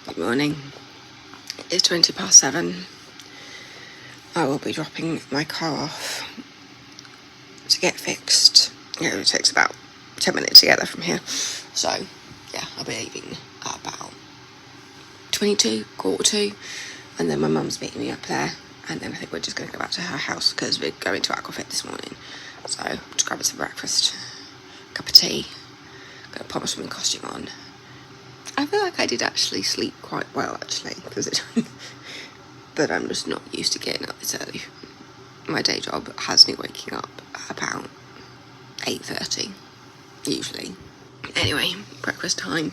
Good morning. It's 7:20. I will be dropping my car off to get fixed. It takes about 10 minutes to get there from here. So, yeah, I'll be leaving at about 22, quarter to, and then my mum's meeting me up there, and then I think we're just going to go back to her house because we're going to Aquafit this morning. So, just grabbing some breakfast, cup of tea, going to put my swimming costume on. I feel like I did actually sleep quite well, because but I'm just not used to getting up this early. My day job has me waking up at about 8:30, usually. Anyway, breakfast time,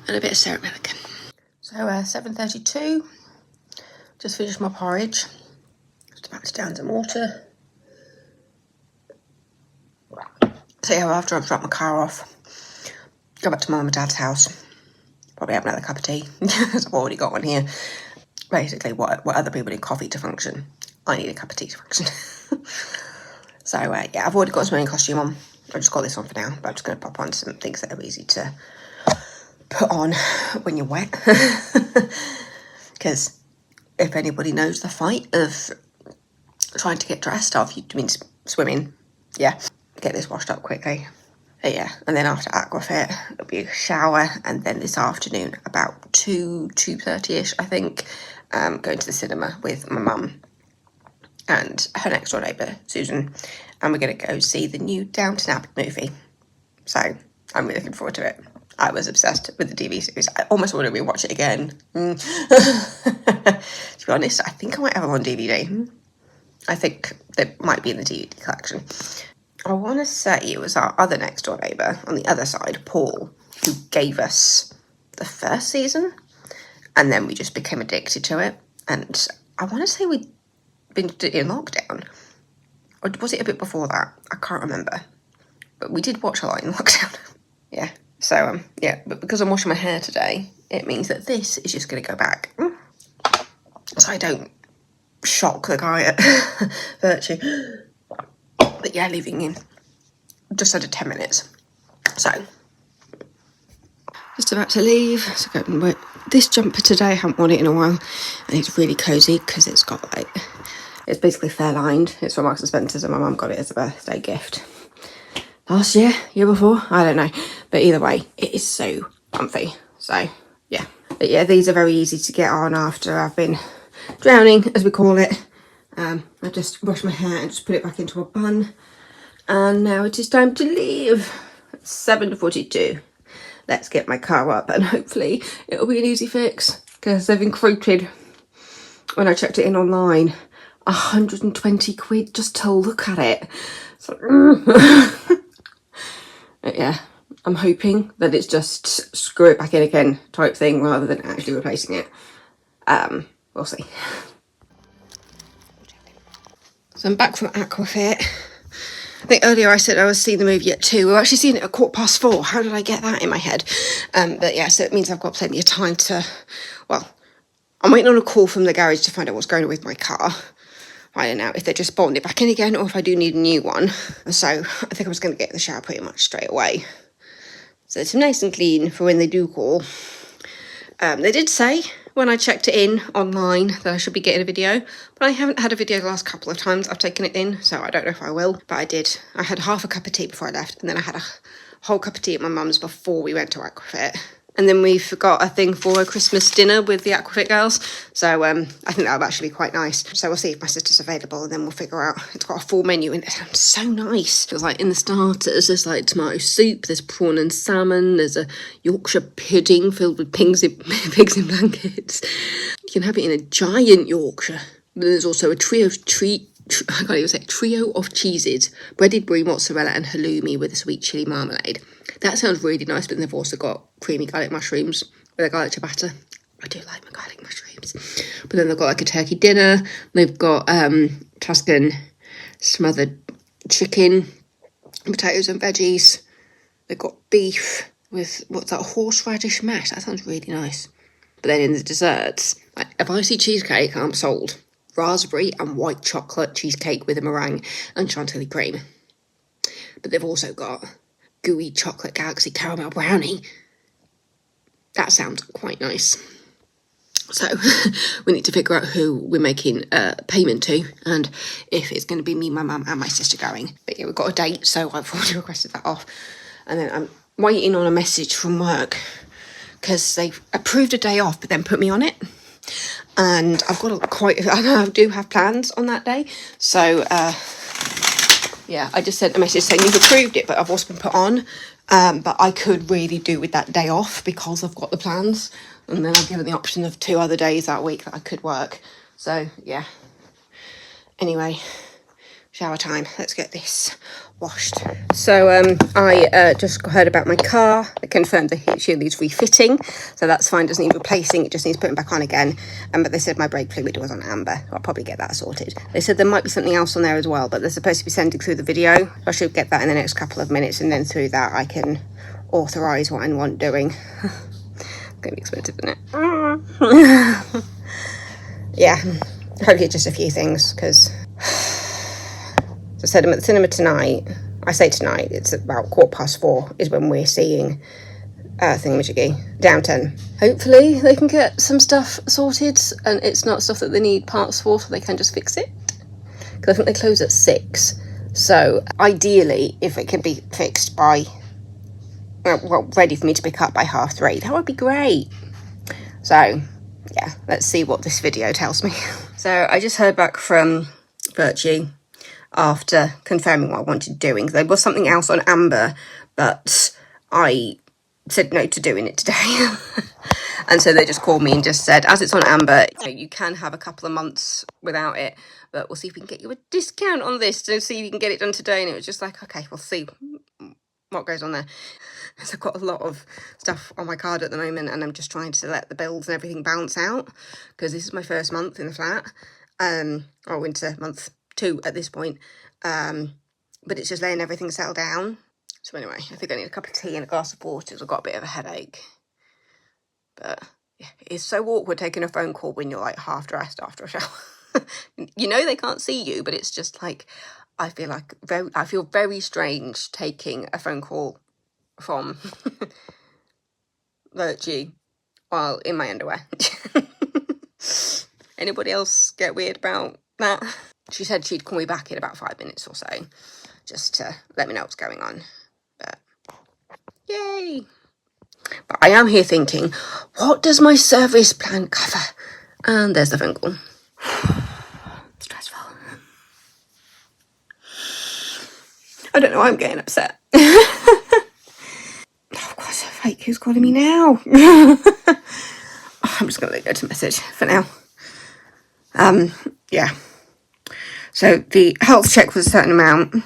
and a bit of Sarah Milligan. So 7:32, just finished my porridge, just about to down some water. So yeah, after I've dropped my car off, go back to mum and dad's house, probably have another cup of tea, because I've already got one here. Basically, what other people need coffee to function, I need a cup of tea to function. So yeah, I've already got a swimming costume on. I've just got this on for now, but I'm just going to pop on some things that are easy to put on when you're wet. Because if anybody knows the fight of trying to get dressed after you mean swimming, yeah, get this washed up quickly. But yeah, and then after Aquafit, it'll be a shower, and then this afternoon, about 2:30ish, I think, going to the cinema with my mum and her next door neighbour, Susan, and we're going to go see the new Downton Abbey movie. So I'm really looking forward to it. I was obsessed with the TV series. I almost want to rewatch it again. To be honest, I think I might have it on DVD. I think it might be in the DVD collection. I want to say it was our other next door neighbour on the other side, Paul, who gave us the first season, and then we just became addicted to it. And I want to say we binged it in lockdown, or was it a bit before that? I can't remember, but we did watch a lot in lockdown. Yeah, so yeah, but because I'm washing my hair today, it means that this is just going to go back, so I don't shock the guy at Virtue. But yeah, leaving in just under 10 minutes. So, just about to leave. So this jumper today, I haven't worn it in a while, and it's really cosy because it's got it's basically fair lined. It's from Marks and Spencer's, and my mum got it as a birthday gift last year before, I don't know, but either way, it is so comfy. So yeah, but yeah, these are very easy to get on after I've been drowning, as we call it. I just wash my hair and just put it back into a bun, and now it is time to leave. It's 7:42. Let's get my car up, and hopefully it'll be an easy fix, because they've included, when I checked it in online, 120 quid just to look at it. So, yeah, I'm hoping that it's just screw it back in again type thing rather than actually replacing it. We'll see. So I'm back from Aquafit. I think earlier I said I was seeing the movie at 2. We're actually seeing it at 4:15. How did I get that in my head? But yeah, so it means I've got plenty of time to, well, I'm waiting on a call from the garage to find out what's going on with my car. Finding out if they're just bolting it back in again or if I do need a new one. So I think I was going to get in the shower pretty much straight away, so it's nice and clean for when they do call. They did say when I checked it in online that I should be getting a video, but I haven't had a video the last couple of times I've taken it in, so I don't know if I will, but I did. I had half a cup of tea before I left, and then I had a whole cup of tea at my mum's before we went to Aquafit. And then we've got a thing for a Christmas dinner with the Aquafit girls, so I think that'll actually be quite nice. So we'll see if my sister's available, and then we'll figure out. It's got a full menu, and it sounds so nice. It's like in the starters, there's like tomato soup, there's prawn and salmon, there's a Yorkshire pudding filled with pigs in blankets. You can have it in a giant Yorkshire. But there's also a trio of cheeses, breaded brie, mozzarella, and halloumi with a sweet chilli marmalade. That sounds really nice, but then they've also got creamy garlic mushrooms with a garlic ciabatta. I do like my garlic mushrooms. But then they've got like a turkey dinner. They've got Tuscan smothered chicken, potatoes and veggies. They've got beef with, what's that, horseradish mash. That sounds really nice. But then in the desserts, like, if I see cheesecake, I'm sold. Raspberry and white chocolate cheesecake with a meringue and chantilly cream. But they've also got gooey chocolate galaxy caramel brownie. that sounds quite nice. So we need to figure out who we're making a payment to and if it's going to be me, my mum and my sister going. But yeah, we've got a date, so I've already requested that off. And then I'm waiting on a message from work because they've approved a day off but then put me on it. And I've got I do have plans on that day. So yeah, I just sent a message saying you've approved it, but I've also been put on. But I could really do with that day off because I've got the plans. And then I've given the option of 2 other days that week that I could work. So, yeah. Anyway, shower time. Let's get this washed. So, I just heard about my car. They confirmed the heat shield needs refitting. So that's fine. Doesn't need replacing. It just needs putting back on again. But they said my brake fluid was on amber. I'll probably get that sorted. They said there might be something else on there as well, but they're supposed to be sending through the video. I should get that in the next couple of minutes. And then through that, I can authorise what I want doing. Gonna be expensive, isn't it? Yeah, hopefully just a few things, because as I said, I'm at the cinema tonight. I say tonight, it's about 4:15 is when we're seeing thingamajiggy, Downton. Hopefully they can get some stuff sorted and it's not stuff that they need parts for, so they can just fix it, because I think they close at 6. So ideally, if it can be fixed by ready for me to pick up by 3:30, that would be great. So yeah, let's see what this video tells me. So I just heard back from Virtue after confirming what I wanted doing. There was something else on amber, but I said no to doing it today. And so they just called me and just said, as it's on amber, you can have a couple of months without it, but we'll see if we can get you a discount on this to see if you can get it done today. And it was just like, okay, we'll see what goes on there. So I've got a lot of stuff on my card at the moment, and I'm just trying to let the bills and everything bounce out, because this is my first month in the flat, or winter month 2 at this point, but it's just letting everything settle down. So anyway, I think I need a cup of tea and a glass of water, because I've got a bit of a headache. But yeah, it is so awkward taking a phone call when you're like half dressed after a shower. You know they can't see you, but it's just like I feel very strange taking a phone call from Virtue while in my underwear. Anybody else get weird about that? She said she'd call me back in about 5 minutes or so, just to let me know what's going on. But yay! But I am here thinking, what does my service plan cover? And there's the phone call. Stressful. I don't know why I'm getting upset. Oh, God's sake, who's calling me now? I'm just going to go to message for now. Yeah. So the health check was a certain amount.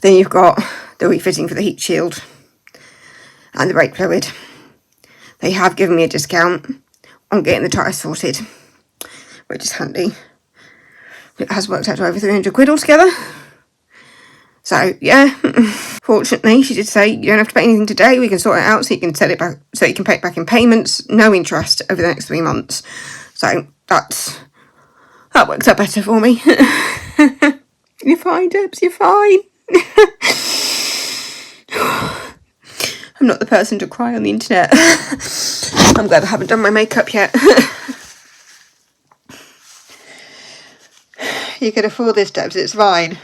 Then you've got the refitting for the heat shield and the brake fluid. They have given me a discount on getting the tyres sorted, which is handy. It has worked out to over 300 quid altogether. So, yeah. Fortunately, she did say, you don't have to pay anything today. We can sort it out so you can set it back, so you can pay it back in payments. No interest over the next 3 months. So, that works out better for me. You're fine, Debs, you're fine. I'm not the person to cry on the internet. I'm glad I haven't done my makeup yet. You can afford this, Debs, it's fine.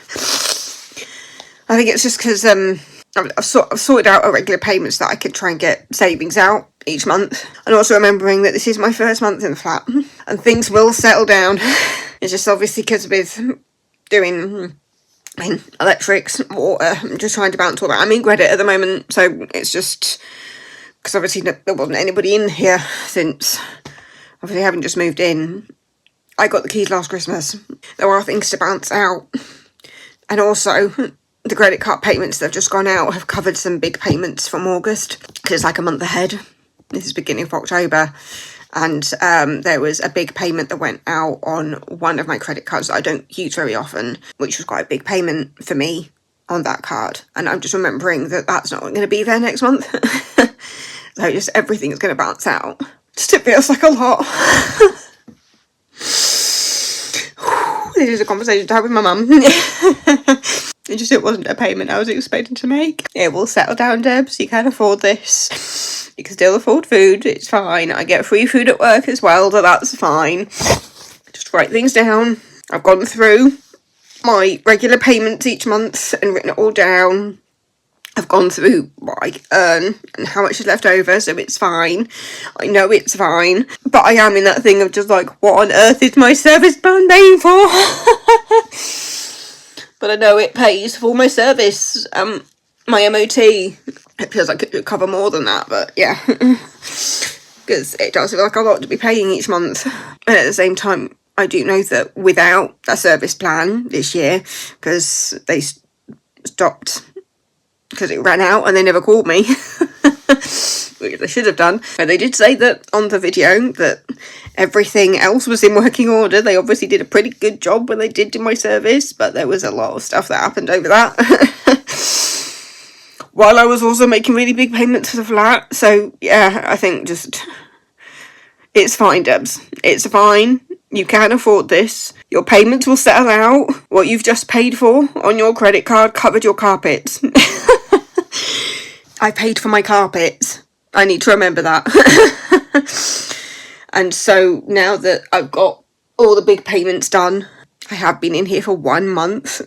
I think it's just because I've sorted out irregular payments that I could try and get savings out each month. And also remembering that this is my first month in the flat and things will settle down. It's just obviously because with doing electrics, water, I'm just trying to balance all that. I'm in credit at the moment, so it's just because obviously there wasn't anybody in here since obviously having just moved in. I got the keys last Christmas. There are things to balance out. And also, the credit card payments that have just gone out have covered some big payments from August, because it's like a month ahead. This is beginning of October. And there was a big payment that went out on one of my credit cards that I don't use very often, which was quite a big payment for me on that card. And I'm just remembering that that's not going to be there next month. So just everything is going to balance out. Just it feels like a lot. This is a conversation to have with my mum. It wasn't a payment I was expecting to make. It will settle down, Debs. You can afford this. You can still afford food. It's fine. I get free food at work as well, so that's fine. Just write things down. I've gone through my regular payments each month and written it all down. I've gone through what I earn and how much is left over, so it's fine. I know it's fine. But I am in that thing of just like, what on earth is my service plan paying for? But I know it pays for my service, my MOT. It feels like it could cover more than that, but yeah. Because it does feel like a lot to be paying each month. And at the same time, I do know that without a service plan this year, because they stopped, because it ran out and they never called me, which they should have done. But they did say that on the video that everything else was in working order. They obviously did a pretty good job when they did do my service, but there was a lot of stuff that happened over that. While I was also making really big payments for the flat. So yeah, I think just, it's fine, Debs. It's fine. You can afford this. Your payments will settle out. What you've just paid for on your credit card covered your carpets. I paid for my carpets. I need to remember that. And so now that I've got all the big payments done, I have been in here for 1 month.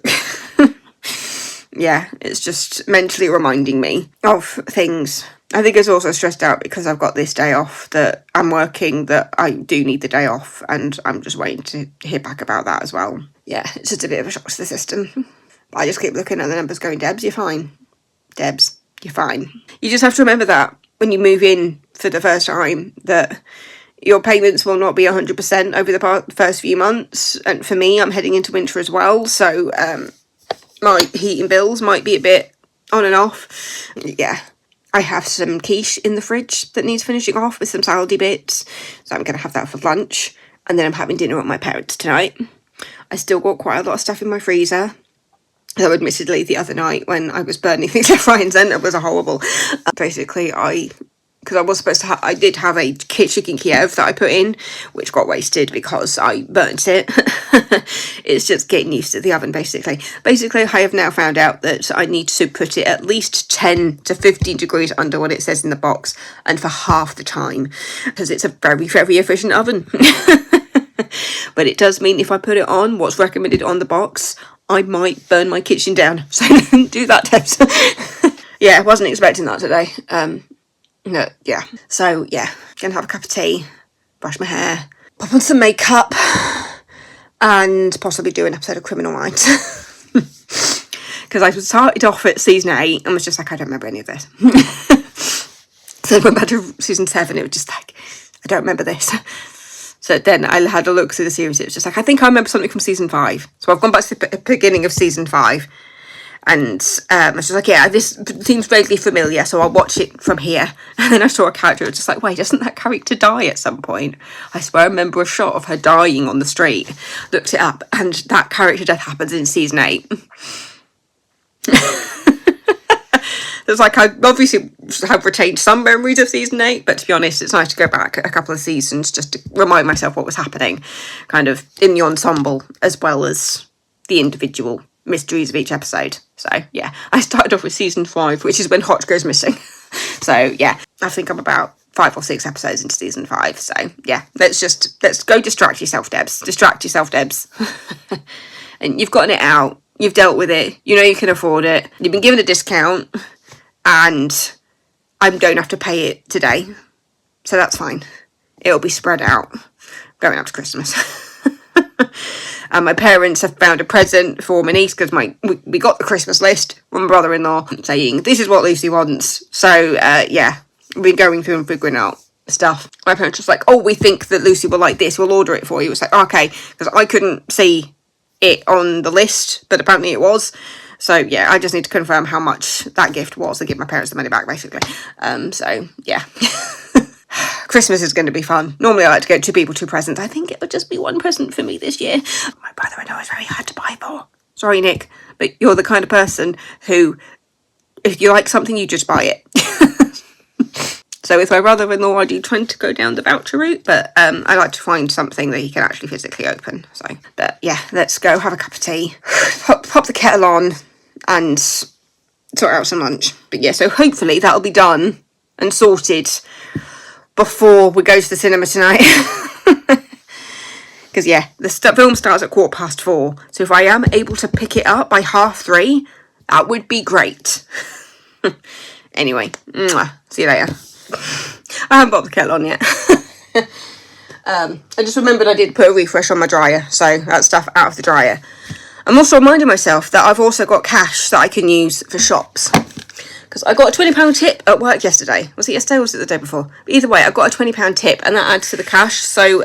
Yeah, it's just mentally reminding me of things. I think it's also stressed out because I've got this day off that I'm working, that I do need the day off, and I'm just waiting to hear back about that as well. Yeah, it's just a bit of a shock to the system. But I just keep looking at the numbers going, Debs, you're fine. Debs, you're fine. You just have to remember that when you move in for the first time, that your payments will not be 100% over the first few months. And for me, I'm heading into winter as well, so my heating bills might be a bit on and off. Yeah. I have some quiche in the fridge that needs finishing off with some salady bits, so I'm going to have that for lunch, and then I'm having dinner at my parents' tonight. I still got quite a lot of stuff in my freezer, though admittedly the other night when I was burning things left, right and centre was horrible. Basically, because I was supposed to I did have a chicken Kiev that I put in, which got wasted because I burnt it. It's just getting used to the oven, basically. Basically, I have now found out that I need to put it at least 10 to 15 degrees under what it says in the box, and for half the time, because it's a very, very efficient oven. But it does mean if I put it on what's recommended on the box, I might burn my kitchen down. So don't do that, Debs. Yeah, I wasn't expecting that today. No, yeah. So, yeah, gonna have a cup of tea, brush my hair, pop on some makeup, and possibly do an episode of Criminal Minds. Because I started off at season 8 and was just like, I don't remember any of this. So I went back to season 7, it was just like, I don't remember this. So then I had a look through the series, it was just like, I think I remember something from season 5. So I've gone back to the beginning of season 5. And I was just like, yeah, this seems vaguely familiar, so I'll watch it from here. And then I saw a character, I was just like, wait, doesn't that character die at some point? I swear I remember a shot of her dying on the street. Looked it up, and that character death happens in season 8. It's like, I obviously have retained some memories of season 8, but to be honest, it's nice to go back a couple of seasons just to remind myself what was happening, kind of in the ensemble, as well as the individual mysteries of each episode. So yeah, I started off with season 5, which is when Hotch goes missing. So yeah, I think I'm about 5 or 6 episodes into season 5. So yeah, let's go distract yourself, Debs. Distract yourself, Debs. And you've gotten it out. You've dealt with it. You know you can afford it. You've been given a discount, and I don't have to pay it today. So that's fine. It'll be spread out going up to Christmas. And my parents have found a present for my niece, because we got the Christmas list from my brother-in-law saying, this is what Lucy wants. So, yeah, we've been going through and figuring out stuff. My parents were like, oh, we think that Lucy will like this, we'll order it for you. It's like, okay, because I couldn't see it on the list, but apparently it was. So, yeah, I just need to confirm how much that gift was and give my parents the money back, basically. So, yeah. Christmas is going to be fun. Normally I like to get 2 people 2 presents. I think it would just be 1 present for me this year. My brother-in-law is very hard to buy for. Sorry, Nick, but you're the kind of person who, if you like something, you just buy it. So with my brother-in-law, I do tend to go down the voucher route, but I like to find something that he can actually physically open. So, but yeah, let's go have a cup of tea, pop the kettle on, and sort out some lunch. But yeah, so hopefully that'll be done and sorted before we go to the cinema tonight. Because yeah, the film starts at 4:15, so if I am able to pick it up by 3:30, that would be great. Anyway, see you later. I haven't got the kettle on yet. I just remembered I did put a refresh on my dryer, so that stuff out of the dryer. I'm also reminding myself that I've also got cash that I can use for shops. Because I got a £20 tip at work yesterday. Was it yesterday or was it the day before? But either way, I got a £20 tip and that adds to the cash. So,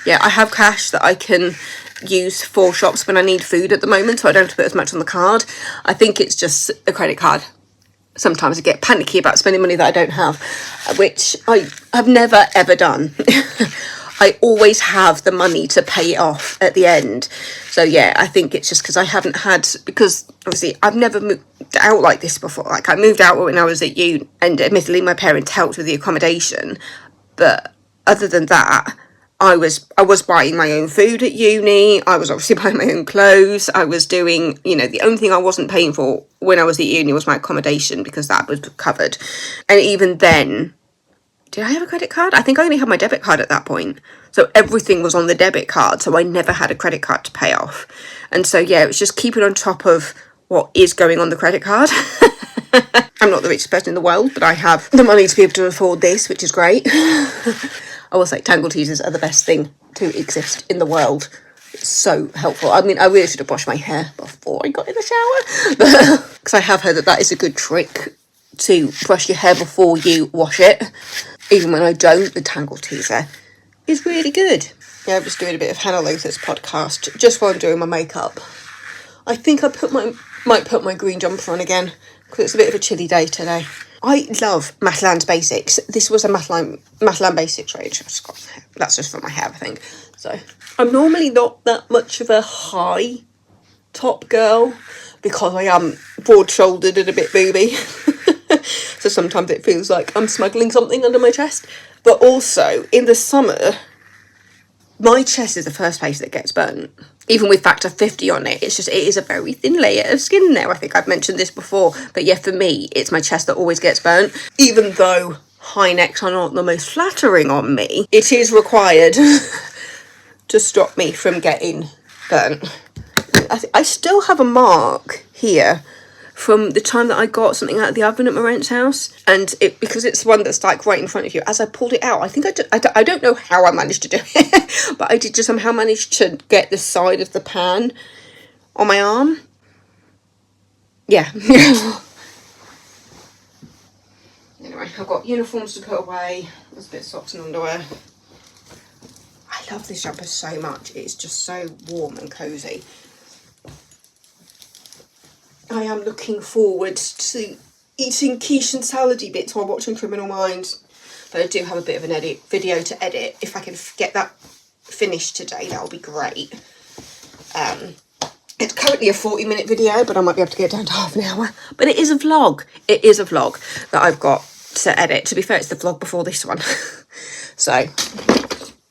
yeah, I have cash that I can use for shops when I need food at the moment. So I don't have to put as much on the card. I think it's just a credit card. Sometimes I get panicky about spending money that I don't have, which I have never, ever done. I always have the money to pay it off at the end. So yeah, I think it's just because I haven't had, because obviously I've never moved out like this before. Like I moved out when I was at uni, and admittedly my parents helped with the accommodation, but other than that, I was buying my own food at uni. I was obviously buying my own clothes. I was doing, you know, the only thing I wasn't paying for when I was at uni was my accommodation, because that was covered. And even then, did I have a credit card? I think I only had my debit card at that point. So everything was on the debit card. So I never had a credit card to pay off. And so, yeah, it was just keeping on top of what is going on the credit card. I'm not the richest person in the world, but I have the money to be able to afford this, which is great. I will say Tangle teasers are the best thing to exist in the world. It's so helpful. I mean, I really should have washed my hair before I got in the shower. Because I have heard that is a good trick to brush your hair before you wash it. Even when I don't, the Tangle teaser is really good. Yeah, I'm just doing a bit of Hannah Lothar's podcast just while I'm doing my makeup. I think I might put my green jumper on again because it's a bit of a chilly day today. I love Matalan's Basics. This was a Matalan Basics range. That's just for my hair, I think. So I'm normally not that much of a high top girl because I am broad-shouldered and a bit booby. So sometimes it feels like I'm smuggling something under my chest. But also, in the summer, my chest is the first place that gets burnt. Even with factor 50 on it, it is a very thin layer of skin there. I think I've mentioned this before. But yeah, for me, it's my chest that always gets burnt. Even though high necks are not the most flattering on me, it is required to stop me from getting burnt. I still have a mark here from the time that I got something out of the oven at my rent's house, and because it's one that's like right in front of you, as I pulled it out, I think I don't know how I managed to do it, but I did just somehow manage to get the side of the pan on my arm. Yeah. Anyway, I've got uniforms to put away. There's a bit of socks and underwear. I love this jumper so much. It's just so warm and cosy. I am looking forward to eating quiche and salady bits while watching Criminal Minds. But I do have a bit of an video to edit. If I can get that finished today, that'll be great. It's currently a 40-minute video, but I might be able to get it down to half an hour. But it is a vlog. It is a vlog that I've got to edit. To be fair, it's the vlog before this one. So,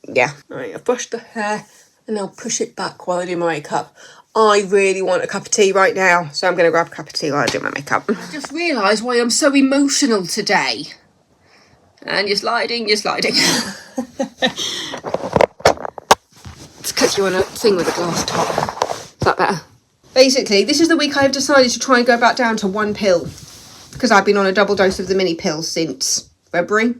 yeah. Alright, I've brushed the hair and I'll push it back while I do my makeup. I really want a cup of tea right now, so I'm going to grab a cup of tea while I do my makeup. I just realised why I'm so emotional today. And you're sliding. It's because you want to sing with a glass top. Is that better? Basically, this is the week I've decided to try and go back down to one pill. Because I've been on a double dose of the mini pill since February.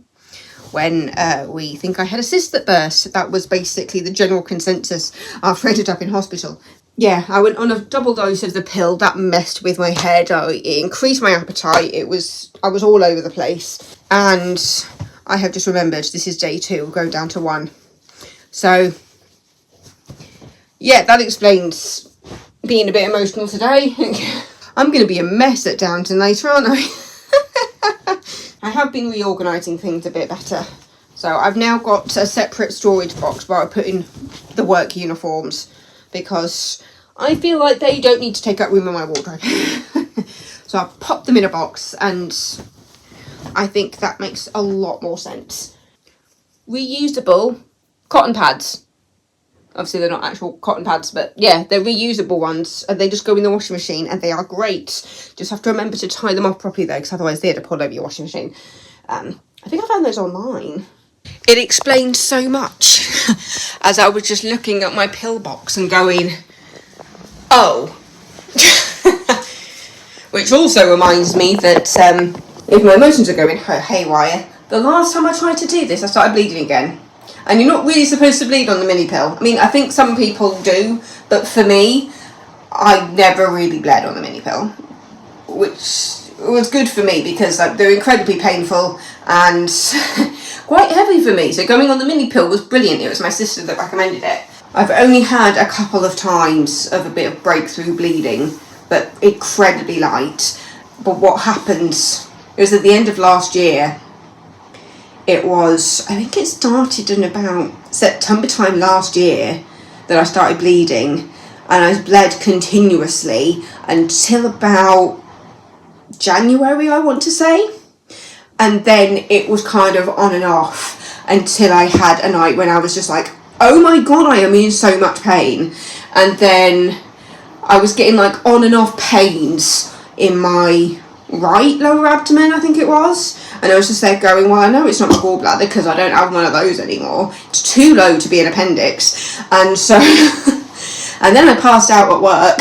When we think I had a cyst that burst. That was basically the general consensus after I ended up in hospital. Yeah, I went on a double dose of the pill. That messed with my head. It increased my appetite. I was all over the place. And I have just remembered this is day 2, going down to 1. So, yeah, that explains being a bit emotional today. I'm going to be a mess at Downton later, aren't I? I have been reorganising things a bit better. So I've now got a separate storage box where I put in the work uniforms. Because I feel like they don't need to take up room in my wardrobe. So I've popped them in a box and I think that makes a lot more sense. Reusable cotton pads. Obviously, they're not actual cotton pads, but yeah, they're reusable ones. And they just go in the washing machine, and they are great. Just have to remember to tie them off properly, though, because otherwise they're to pull over your washing machine. I think I found those online. It explains so much as I was just looking at my pill box and going, oh. Which also reminds me that if my emotions are going haywire, the last time I tried to do this, I started bleeding again. And you're not really supposed to bleed on the mini pill. I mean, I think some people do, but for me, I never really bled on the mini pill, which was good for me because they're incredibly painful and quite heavy for me. So going on the mini pill was brilliant. It was my sister that recommended it. I've only had a couple of times of a bit of breakthrough bleeding, but incredibly light. But what happened, it was at the end of last year. It was, I think it started in about September time last year that I started bleeding, and I bled continuously until about January, I want to say. And then it was kind of on and off until I had a night when I was just like, oh my god, I am in so much pain. And then I was getting like on and off pains in my right lower abdomen, I think it was. And I was just there going, well, I know it's not my gallbladder because I don't have one of those anymore. It's too low to be an appendix. And so, and then I passed out at work,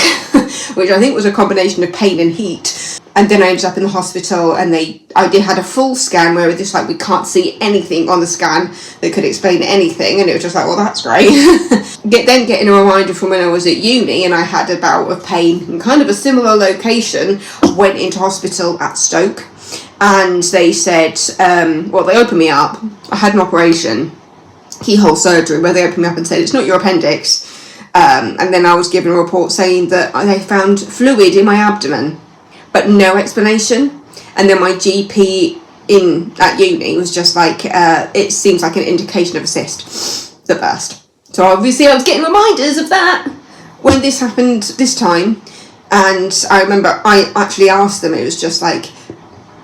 which I think was a combination of pain and heat. And then I ended up in the hospital, and I had a full scan where it was just like, we can't see anything on the scan that could explain anything. And it was just like, well, that's great. Then getting a reminder from when I was at uni and I had a bout of pain in kind of a similar location, went into hospital at Stoke, and they said, well, they opened me up. I had an operation, keyhole surgery, where they opened me up and said, it's not your appendix. And then I was given a report saying that they found fluid in my abdomen, but no explanation. And then my GP at uni was just like, it seems like an indication of a cyst that burst. So obviously I was getting reminders of that when this happened this time. And I remember I actually asked them, it was just like,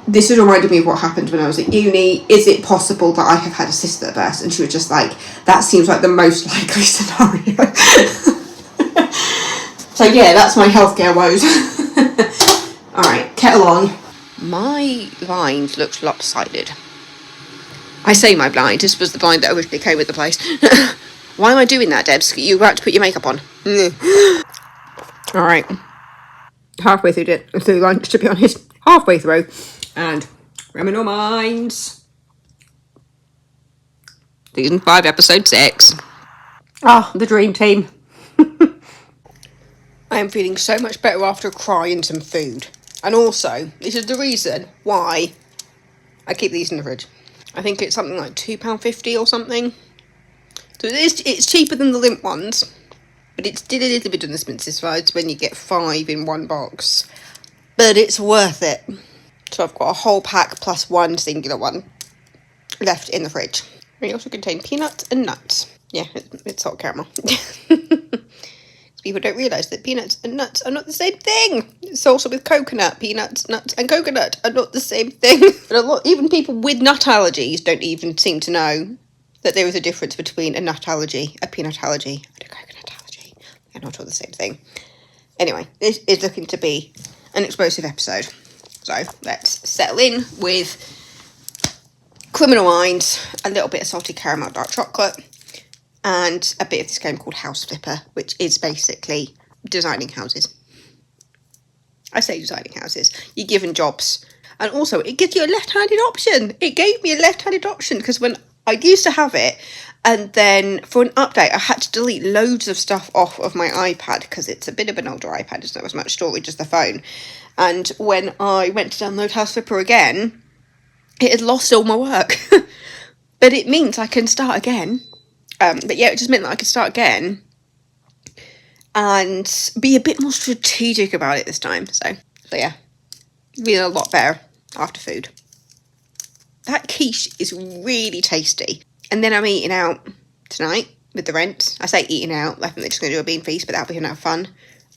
this has reminded me of what happened when I was at uni. Is it possible that I have had a cyst that burst? And she was just like, that seems like the most likely scenario. So yeah, that's my healthcare woes. Alright, kettle on. My blind looks lopsided. I say my blind, this was the blind that originally came with the place. Why am I doing that, Debs? You were about to put your makeup on. Alright. Halfway through lunch, to be honest. Halfway through. And Criminal Minds. Season 5, episode 6. Ah, the dream team. I am feeling so much better after a cry and some food. And also, this is the reason why I keep these in the fridge. I think it's something like £2.50 or something. So it's cheaper than the limp ones. But it's still a little bit on the expensive side when you get 5 in one box. But it's worth it. So I've got a whole pack plus one singular one left in the fridge. They also contain peanuts and nuts. Yeah, it's salt caramel. People don't realise that peanuts and nuts are not the same thing. It's also with coconut. Peanuts, nuts and coconut are not the same thing. But even people with nut allergies don't even seem to know that there is a difference between a nut allergy, a peanut allergy and a coconut allergy. They're not all the same thing. Anyway, this is looking to be an explosive episode. So let's settle in with Criminal Minds, a little bit of salted caramel dark chocolate, and a bit of this game called House Flipper, which is basically designing houses. I say designing houses. You're given jobs. And also, it gives you a left-handed option. It gave me a left-handed option, because when I used to have it, and then for an update, I had to delete loads of stuff off of my iPad, because it's a bit of an older iPad. It's not as much storage as the phone. And when I went to download House Flipper again, it had lost all my work. But it means I can start again. But yeah, it just meant that I could start again and be a bit more strategic about it this time. So yeah, feeling a lot better after food. That quiche is really tasty. And then I'm eating out tonight with the rent. I say eating out, I think they're just going to do a bean feast, but that'll be enough fun.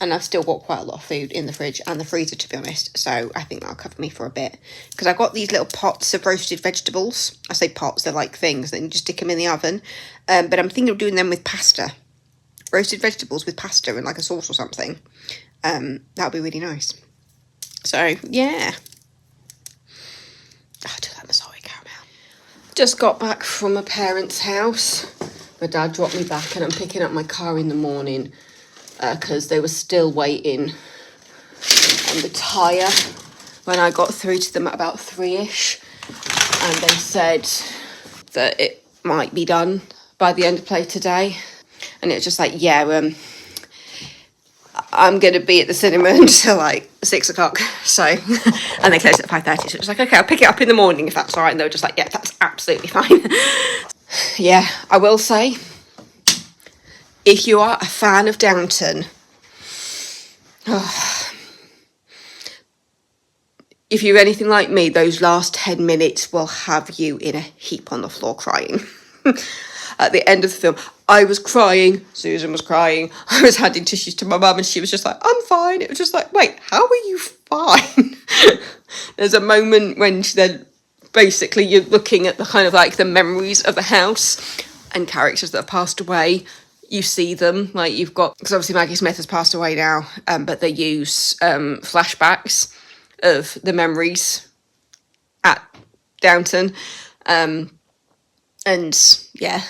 And I've still got quite a lot of food in the fridge and the freezer, to be honest. So I think that'll cover me for a bit. Because I've got these little pots of roasted vegetables. I say pots, they're like things. Then you just stick them in the oven. But I'm thinking of doing them with pasta. roasted vegetables with pasta and like a sauce or something. That would be really nice. So yeah, I do like Masari caramel. Just got back from my parents' house. My dad dropped me back and I'm picking up my car in the morning because they were still waiting on the tyre when I got through to them at about 3ish, and they said that it might be done by the end of play today. And it was just like, yeah, I'm going to be at the cinema until like 6 o'clock. So, and they close at 5:30. So it was like, okay, I'll pick it up in the morning if that's all right. And they were just like, yeah, that's absolutely fine. Yeah, I will say, if you are a fan of Downton, if you're anything like me, those last 10 minutes will have you in a heap on the floor crying. At the end of the film, I was crying, Susan was crying, I was handing tissues to my mum and she was just like, I'm fine. It was just like, wait, how are you fine? There's a moment when then basically you're looking at the kind of like the memories of the house and characters that have passed away. You see them, like you've got, because obviously Maggie Smith has passed away now, but they use flashbacks of the memories at Downton. And yeah,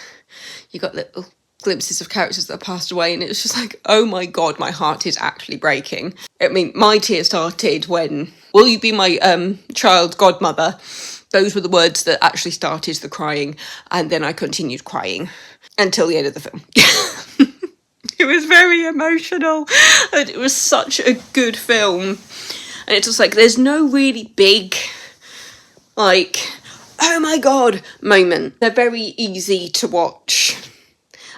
you got little glimpses of characters that have passed away, and it was just like, oh my god, my heart is actually breaking. I mean, my tears started when, will you be my child godmother? Those were the words that actually started the crying, and then I continued crying until the end of the film. It was very emotional, and it was such a good film. And it's just like, there's no really big, like, oh my god moment. They're very easy to watch.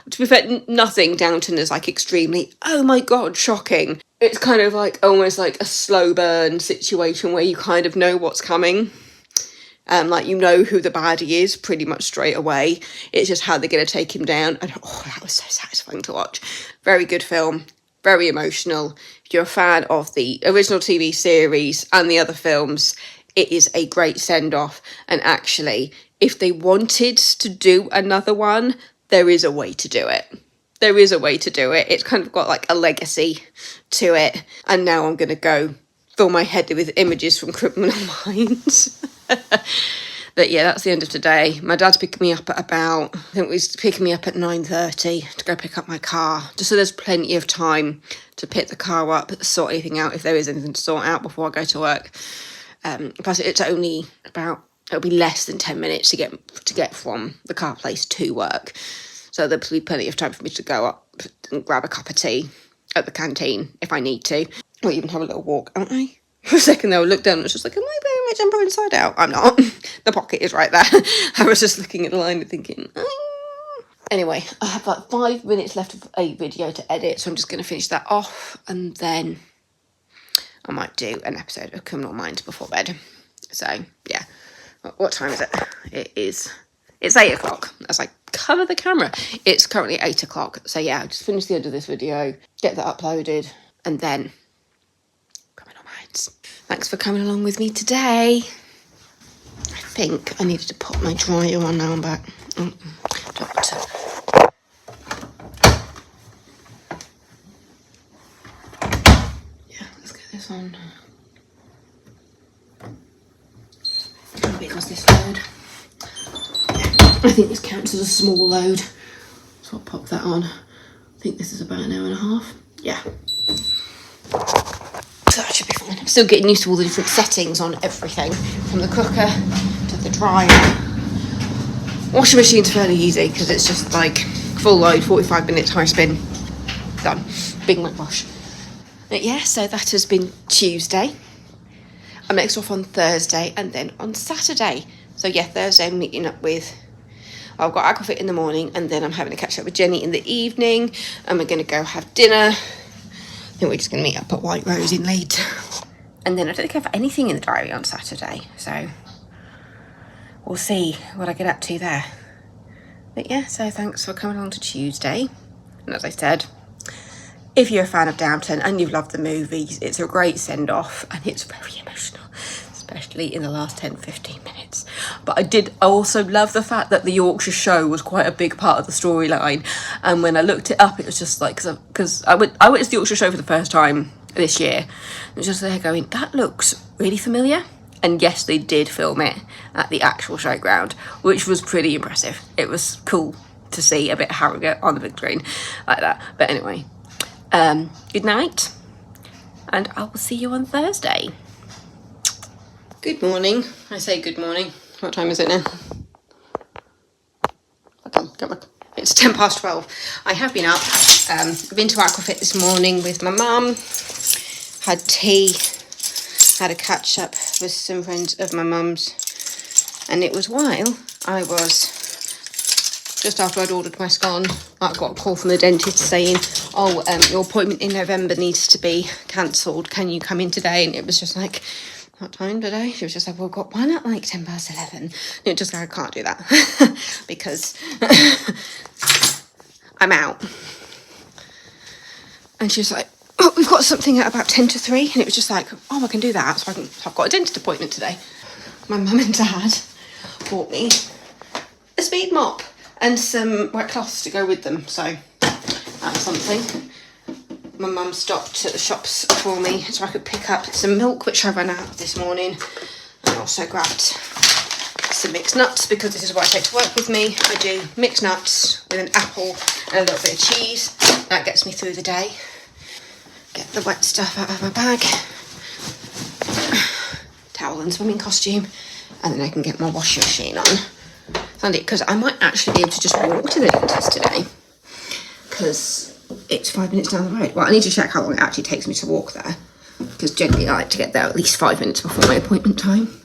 To be fair, nothing Downton is like extremely, oh my god, shocking. It's kind of like almost like a slow burn situation where you kind of know what's coming. Like, you know who the baddie is pretty much straight away. It's just how they're going to take him down. And oh, that was so satisfying to watch. Very good film. Very emotional. If you're a fan of the original TV series and the other films, it is a great send-off. And actually, if they wanted to do another one, there is a way to do it. There is a way to do it. It's kind of got like a legacy to it. And now I'm going to go fill my head with images from Criminal Minds. But yeah, that's the end of today. My dad's picking me up at about, I think he's picking me up at 9:30 to go pick up my car, just so there's plenty of time to pick the car up, sort anything out if there is anything to sort out before I go to work. Plus it's only about, it'll be less than 10 minutes to get from the car place to work, so there'll be plenty of time for me to go up and grab a cup of tea at the canteen if I need to, or even have a little walk, aren't I? For a second there, I looked down and was just like, am I wearing my jumper inside out? I'm not. The pocket is right there. I was just looking at the line and thinking, Anyway, I have like 5 minutes left of a video to edit, so I'm just going to finish that off, and then I might do an episode of Criminal Minds before bed. So, yeah. What time is it? It's 8 o'clock. As I cover the camera. It's currently 8 o'clock. So, yeah, I'll just finish the end of this video, get that uploaded, and then Criminal Minds. Thanks for coming along with me today. I think I needed to put my dryer on now I'm back. Doctor. Yeah, let's get this on. How big was this load? I think this counts as a small load, so I'll pop that on. I think this is about an hour and a half. Yeah. So that should be fine. I'm still getting used to all the different settings on everything, from the cooker to the dryer. Washing machine's fairly easy because it's just like full load, 45 minutes, high spin, done. Big Mac wash. But yeah, so that has been Tuesday. I'm next off on Thursday and then on Saturday. So yeah, Thursday I'm meeting up with, I've got Aquafit in the morning, and then I'm having a catch up with Jenny in the evening, and we're going to go have dinner. I think we're just going to meet up at Whiterose in Leeds. And then I don't think I have anything in the diary on Saturday, so we'll see what I get up to there. But yeah, so thanks for coming along to Tuesday. And as I said, if you're a fan of Downton and you've loved the movies, it's a great send-off, and it's very emotional, especially in the last 10-15 minutes. But I also love the fact that the Yorkshire show was quite a big part of the storyline. And when I looked it up, it was just like, because I witnessed the Yorkshire show for the first time this year. It was just there going, that looks really familiar. And yes, they did film it at the actual showground, which was pretty impressive. It was cool to see a bit of Harrogate on the big screen like that. But anyway, good night, and I will see you on Thursday. Good morning. I say good morning. What time is it now? Okay, come on. It's 12:10. I have been up. Been to Aquafit this morning with my mum. Had tea. Had a catch up with some friends of my mum's. And it was while I was, just after I'd ordered my scone, I got a call from the dentist saying, oh, your appointment in November needs to be cancelled. Can you come in today? And it was just like, what time today? She was just like, well, I've got one at like 11:10. And it just like, I can't do that because I'm out. And she was like, oh, we've got something at about 2:50. And it was just like, oh, I can do that. So I've got a dentist appointment today. My mum and dad bought me a speed mop and some wet cloths to go with them. So that's something. My mum stopped at the shops for me so I could pick up some milk, which I ran out of this morning. I also grabbed some mixed nuts because this is what I take to work with me. I do mixed nuts with an apple and a little bit of cheese. That gets me through the day. Get the wet stuff out of my bag. Towel and swimming costume. And then I can get my washing machine on. Sunday, because I might actually be able to just walk to the dentist today. Because it's 5 minutes down the road. Well, I need to check how long it actually takes me to walk there. Because generally I like to get there at least 5 minutes before my appointment time.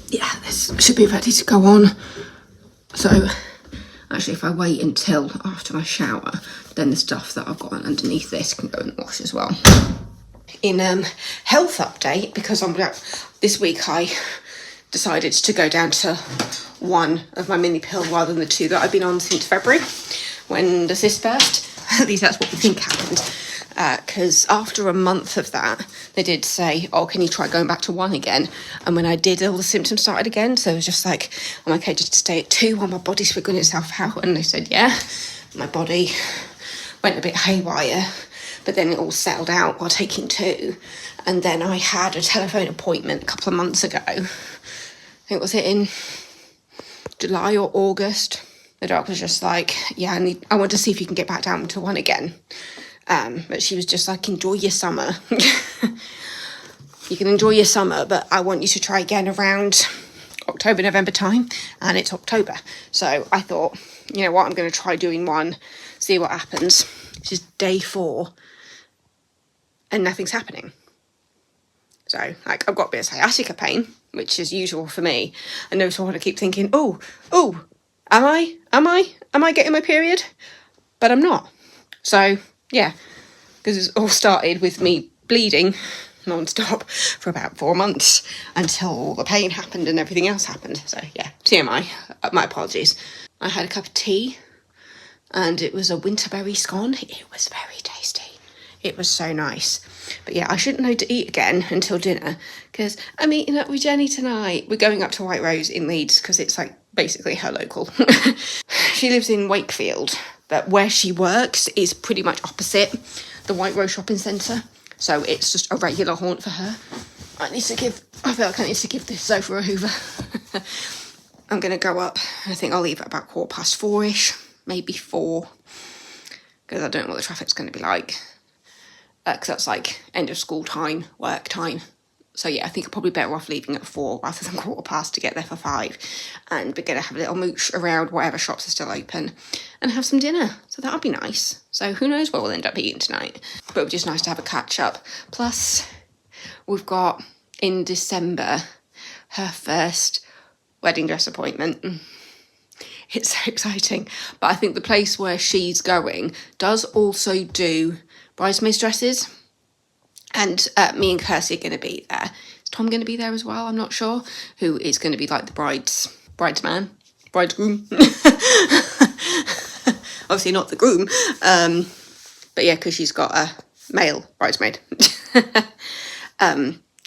Yeah, this should be ready to go on. So, actually if I wait until after my shower, then the stuff that I've got underneath this can go in the wash as well. In health update, because this week I decided to go down to one of my mini pill rather than the two that I've been on since February when the cyst burst. At least that's what we think happened. Because after a month of that, they did say, oh, can you try going back to one again? And when I did, all the symptoms started again. So it was just like, I'm okay just to stay at two while my body's figuring itself out. And they said, yeah. My body went a bit haywire, but then it all settled out while taking two. And then I had a telephone appointment a couple of months ago. I think, was it in July or August? The doctor was just like, yeah, I want to see if you can get back down to one again. But she was just like, enjoy your summer. You can enjoy your summer, but I want you to try again around October, November time. And it's October. So I thought, you know what, I'm going to try doing one, see what happens. This is day 4 and nothing's happening. So, like, I've got a bit of sciatica pain, which is usual for me. And so I want to keep thinking, am I getting my period? But I'm not. So, yeah, because it all started with me bleeding non-stop for about 4 months until all the pain happened and everything else happened. So, yeah, TMI, my apologies. I had a cup of tea and it was a winterberry scone. It was very tasty. It was so nice. But yeah, I shouldn't know to eat again until dinner because I'm meeting up with Jenny tonight. We're going up to Whiterose in Leeds because it's like basically her local. She lives in Wakefield, but where she works is pretty much opposite the Whiterose shopping centre. So it's just a regular haunt for her. I feel like I need to give this sofa a hoover. I'm going to go up. I think I'll leave at about 4:15-ish, maybe 4. Because I don't know what the traffic's going to be like. Because that's like end of school time, work time. So yeah, I think I'm probably better off leaving at 4 rather than 4:15 to get there for 5. And we're going to have a little mooch around whatever shops are still open and have some dinner. So that'll be nice. So who knows what we'll end up eating tonight. But it was just nice to have a catch up. Plus, we've got in December her first wedding dress appointment. It's so exciting. But I think the place where she's going does also do bridesmaids dresses. And me and Kirsty are going to be there. Is Tom going to be there as well? I'm not sure. Who is going to be like the bridegroom. Obviously not the groom. But yeah, because she's got a male bridesmaid.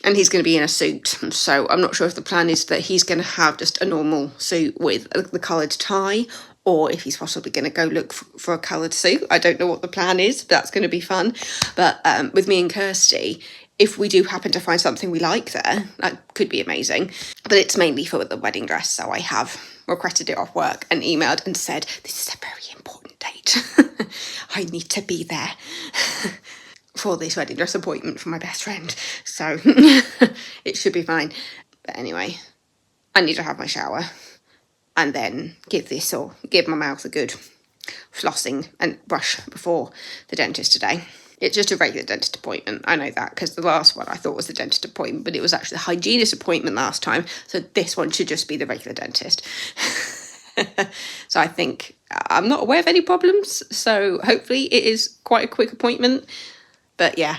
And he's going to be in a suit, so I'm not sure if the plan is that he's going to have just a normal suit with the coloured tie, or if he's possibly going to go look for a coloured suit. I don't know what the plan is, but that's going to be fun. But with me and Kirsty, if we do happen to find something we like there, that could be amazing. But it's mainly for the wedding dress, so I have requested it off work and emailed and said, this is a very important date. I need to be there. For this wedding dress appointment for my best friend, so it should be fine. But anyway, I need to have my shower and then give my mouth a good flossing and brush before the dentist today. It's just a regular dentist appointment, I know that, because the last one I thought was the dentist appointment, but it was actually the hygienist appointment last time, so this one should just be the regular dentist. So I think I'm not aware of any problems, so hopefully it is quite a quick appointment. But yeah,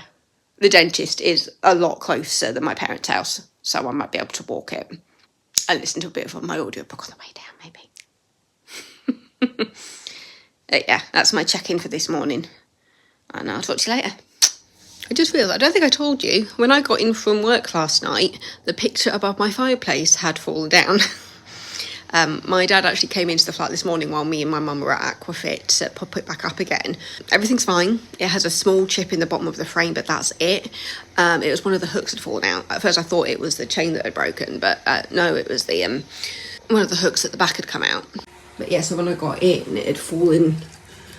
the dentist is a lot closer than my parents' house, so I might be able to walk it and listen to a bit of my audiobook on the way down, maybe. Yeah, that's my check-in for this morning. And I'll talk to you later. I just realised, I don't think I told you, when I got in from work last night, the picture above my fireplace had fallen down. My dad actually came into the flat this morning while me and my mum were at Aquafit to pop it back up again. Everything's fine. It has a small chip in the bottom of the frame, but that's it. It was one of the hooks had fallen out. At first I thought it was the chain that had broken, but no, it was the one of the hooks at the back had come out. But yeah, so when I got in, it had fallen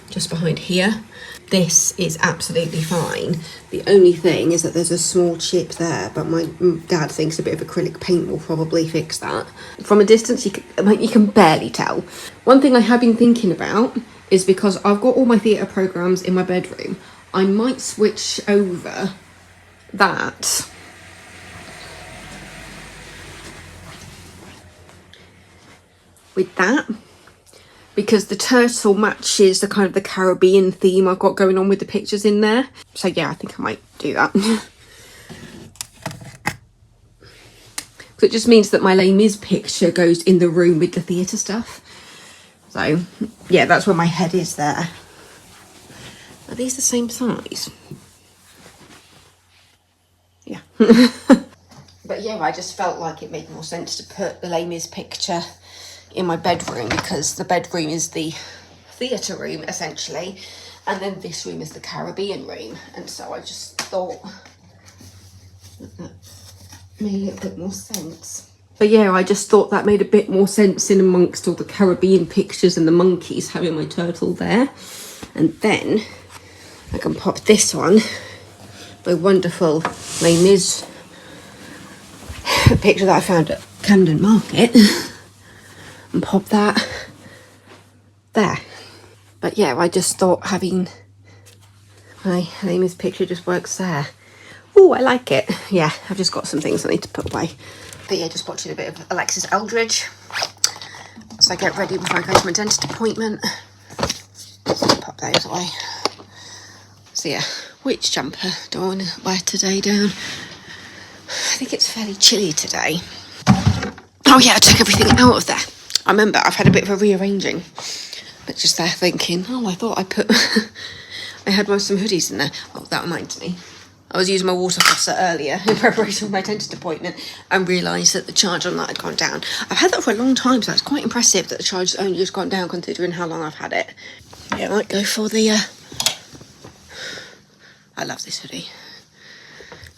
just behind here. This is absolutely fine. The only thing is that there's a small chip there, but my dad thinks a bit of acrylic paint will probably fix that. From a distance, you can barely tell. One thing I have been thinking about is, because I've got all my theatre programmes in my bedroom, I might switch over that with that, because the turtle matches the kind of the Caribbean theme I've got going on with the pictures in there. So yeah, I think I might do that. So it just means that my Les Mis picture goes in the room with the theatre stuff. So yeah, that's where my head is there. Are these the same size? Yeah. But yeah, I just felt like it made more sense to put the Les Mis picture in my bedroom, because the bedroom is the theatre room essentially, and then this room is the Caribbean room, and so I just thought that made a little bit more sense. But yeah, I just thought that made a bit more sense in amongst all the Caribbean pictures and the monkeys, having my turtle there. And then I can pop this one, my wonderful Les Mis picture that I found at Camden Market, and pop that there. But yeah, I just thought having my Les Mis picture just works there. Oh, I like it. Yeah, I've just got some things I need to put away. But yeah, just watching a bit of Alexis Eldridge as I get ready before I go to my dentist appointment. Pop those away. So yeah, which jumper do I want to wear today, down? I think it's fairly chilly today. Oh yeah, I took everything out of there. I remember I've had a bit of a rearranging, but just there thinking, oh, I thought I put, I had some hoodies in there. Oh, that reminds me. I was using my water faucet earlier in preparation for my dentist appointment and realised that the charge on that had gone down. I've had that for a long time, so it's quite impressive that the charge has only just gone down considering how long I've had it. Yeah, I might go for the, I love this hoodie.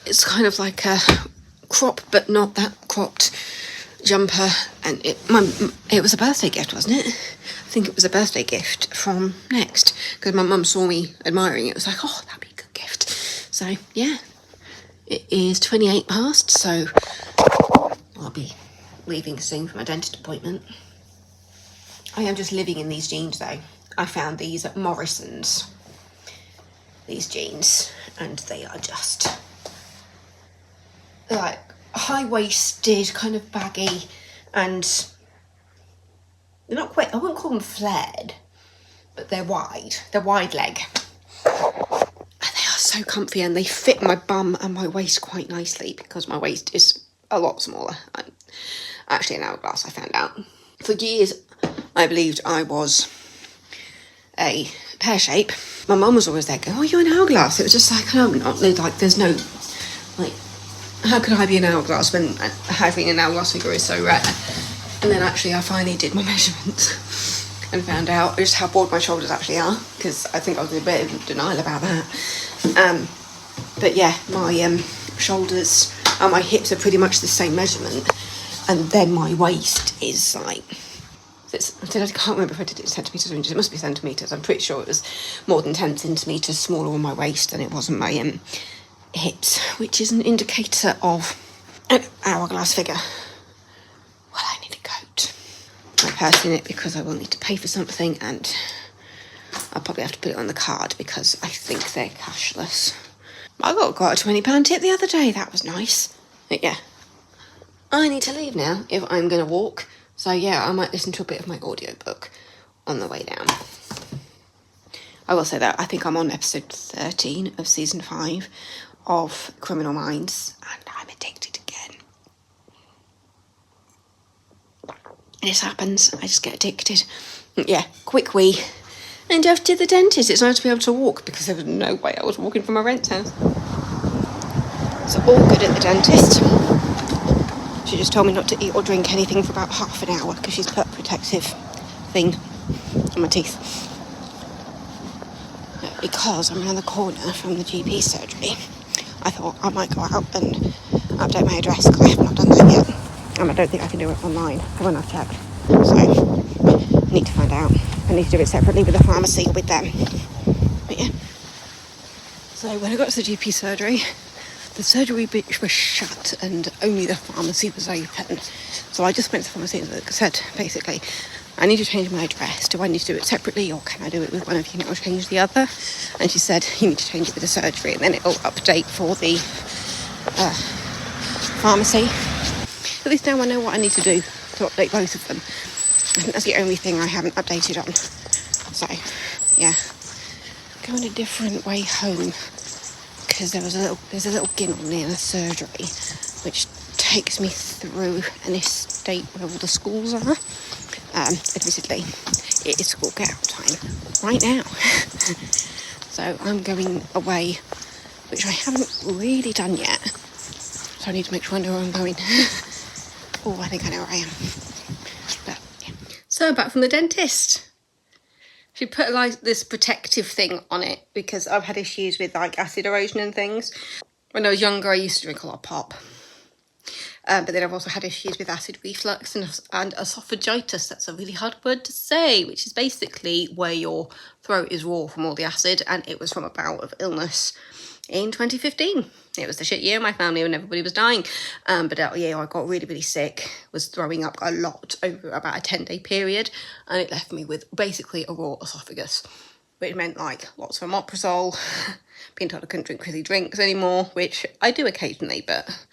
It's kind of like a crop, but not that cropped jumper, and it was a birthday gift, wasn't it? I think it was a birthday gift from Next, because my mum saw me admiring it. It was like, oh, that'd be a good gift. So yeah, it is 28 past, so I'll be leaving soon for my dentist appointment. I am just living in these jeans though. I found these at Morrison's, these jeans, and they are just like high-waisted, kind of baggy, and they're not quite, I wouldn't call them flared, but they're wide leg, and they are so comfy, and they fit my bum and my waist quite nicely, because my waist is a lot smaller. I'm actually an hourglass, I found out. For years I believed I was a pear shape. My mum was always there going, oh, you're an hourglass. It was just like, no, I'm not. Like, there's no, like, how could I be an hourglass when having an hourglass figure is so rare? And then actually I finally did my measurements and found out just how broad my shoulders actually are, because I think I was in a bit of denial about that. But yeah, my shoulders and my hips are pretty much the same measurement, and then my waist is like, I can't remember if I did it in centimetres or inches. It must be centimetres. I'm pretty sure it was more than 10 centimetres smaller on my waist than it was on my hips, which is an indicator of an hourglass figure. Well, I need a coat. My purse in it because I will need to pay for something, and I'll probably have to put it on the card because I think they're cashless. I got quite a £20 tip the other day. That was nice. But yeah, I need to leave now if I'm going to walk. So yeah, I might listen to a bit of my audiobook on the way down. I will say that I think I'm on episode 13 of season 5 of Criminal Minds, and I'm addicted again. This happens, I just get addicted. Yeah, quick wee. And off to the dentist. It's nice to be able to walk because there was no way I was walking from my rent house. So all good at the dentist. She just told me not to eat or drink anything for about half an hour because she's put a protective thing on my teeth. Because I'm around the corner from the GP surgery, I thought I might go out and update my address because I have not done that yet. And I don't think I can do it online when I've checked. So I need to find out. I need to do it separately with the pharmacy or with them. But yeah. So when I got to the GP surgery, the surgery bitch was shut and only the pharmacy was open. So I just went to the pharmacy and said, basically, I need to change my address. Do I need to do it separately or can I do it with one of you and I'll change the other? And she said, you need to change it with the surgery and then it'll update for the pharmacy. At least now I know what I need to do to update both of them. I think that's the only thing I haven't updated on. So, yeah. Going a different way home. Because there's a little ginnel near the surgery which takes me through an estate where all the schools are. Admittedly, it is school get out time right now. So I'm going away, which I haven't really done yet. So I need to make sure I know where I'm going. Oh, I think I know where I am. But yeah. So back from the dentist. She put like this protective thing on it because I've had issues with like acid erosion and things. When I was younger, I used to drink a lot of pop. But then I've also had issues with acid reflux and esophagitis. That's a really hard word to say, which is basically where your throat is raw from all the acid. And it was from a bout of illness in 2015. It was the shit year in my family when everybody was dying. But that year I got really, really sick, was throwing up a lot over about a 10-day period. And it left me with basically a raw esophagus, which meant like lots of omeprazole, being told I couldn't drink fizzy drinks anymore, which I do occasionally, but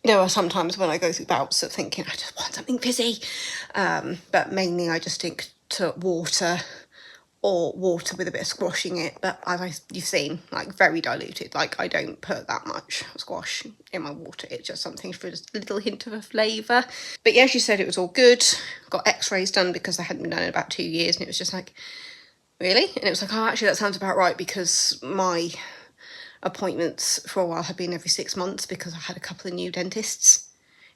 there are some times when I go through bouts of thinking I just want something fizzy. But mainly I just stick to water or water with a bit of squash in it, but as you've seen, like very diluted. Like I don't put that much squash in my water, it's just something for just a little hint of a flavour. But yeah, she said it was all good. Got x-rays done because they hadn't been done in about 2 years, and it was just like, really? And it was like, oh, actually that sounds about right, because my appointments for a while have been every 6 months because I had a couple of new dentists.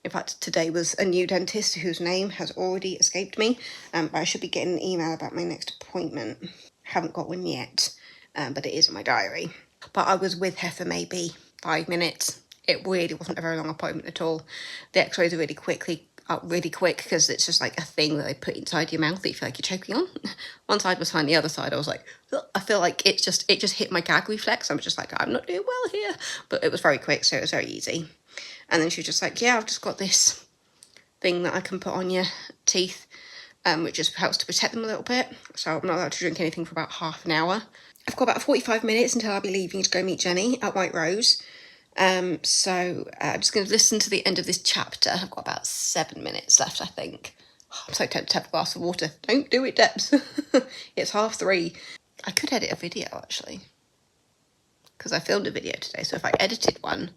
In fact, today was a new dentist whose name has already escaped me. But I should be getting an email about my next appointment. Haven't got one yet, but it is in my diary. But I was with her for maybe 5 minutes. It really wasn't a very long appointment at all. The x-rays are really quick because it's just like a thing that they put inside your mouth that you feel like you're choking on. One side was fine, the other side I was like, ugh. I feel like it just hit my gag reflex. I was just like, I'm not doing well here. But it was very quick, so it was very easy. And then she was just like, yeah, I've just got this thing that I can put on your teeth, which just helps to protect them a little bit. So I'm not allowed to drink anything for about half an hour. I've got about 45 minutes until I'll be leaving to go meet Jenny at Whiterose. So I'm just going to listen to the end of this chapter. I've got about 7 minutes left, I think. Oh, I'm so tempted to have a glass of water. Don't do it, Debs. It's 3:30. I could edit a video, actually, because I filmed a video today. So if I edited one,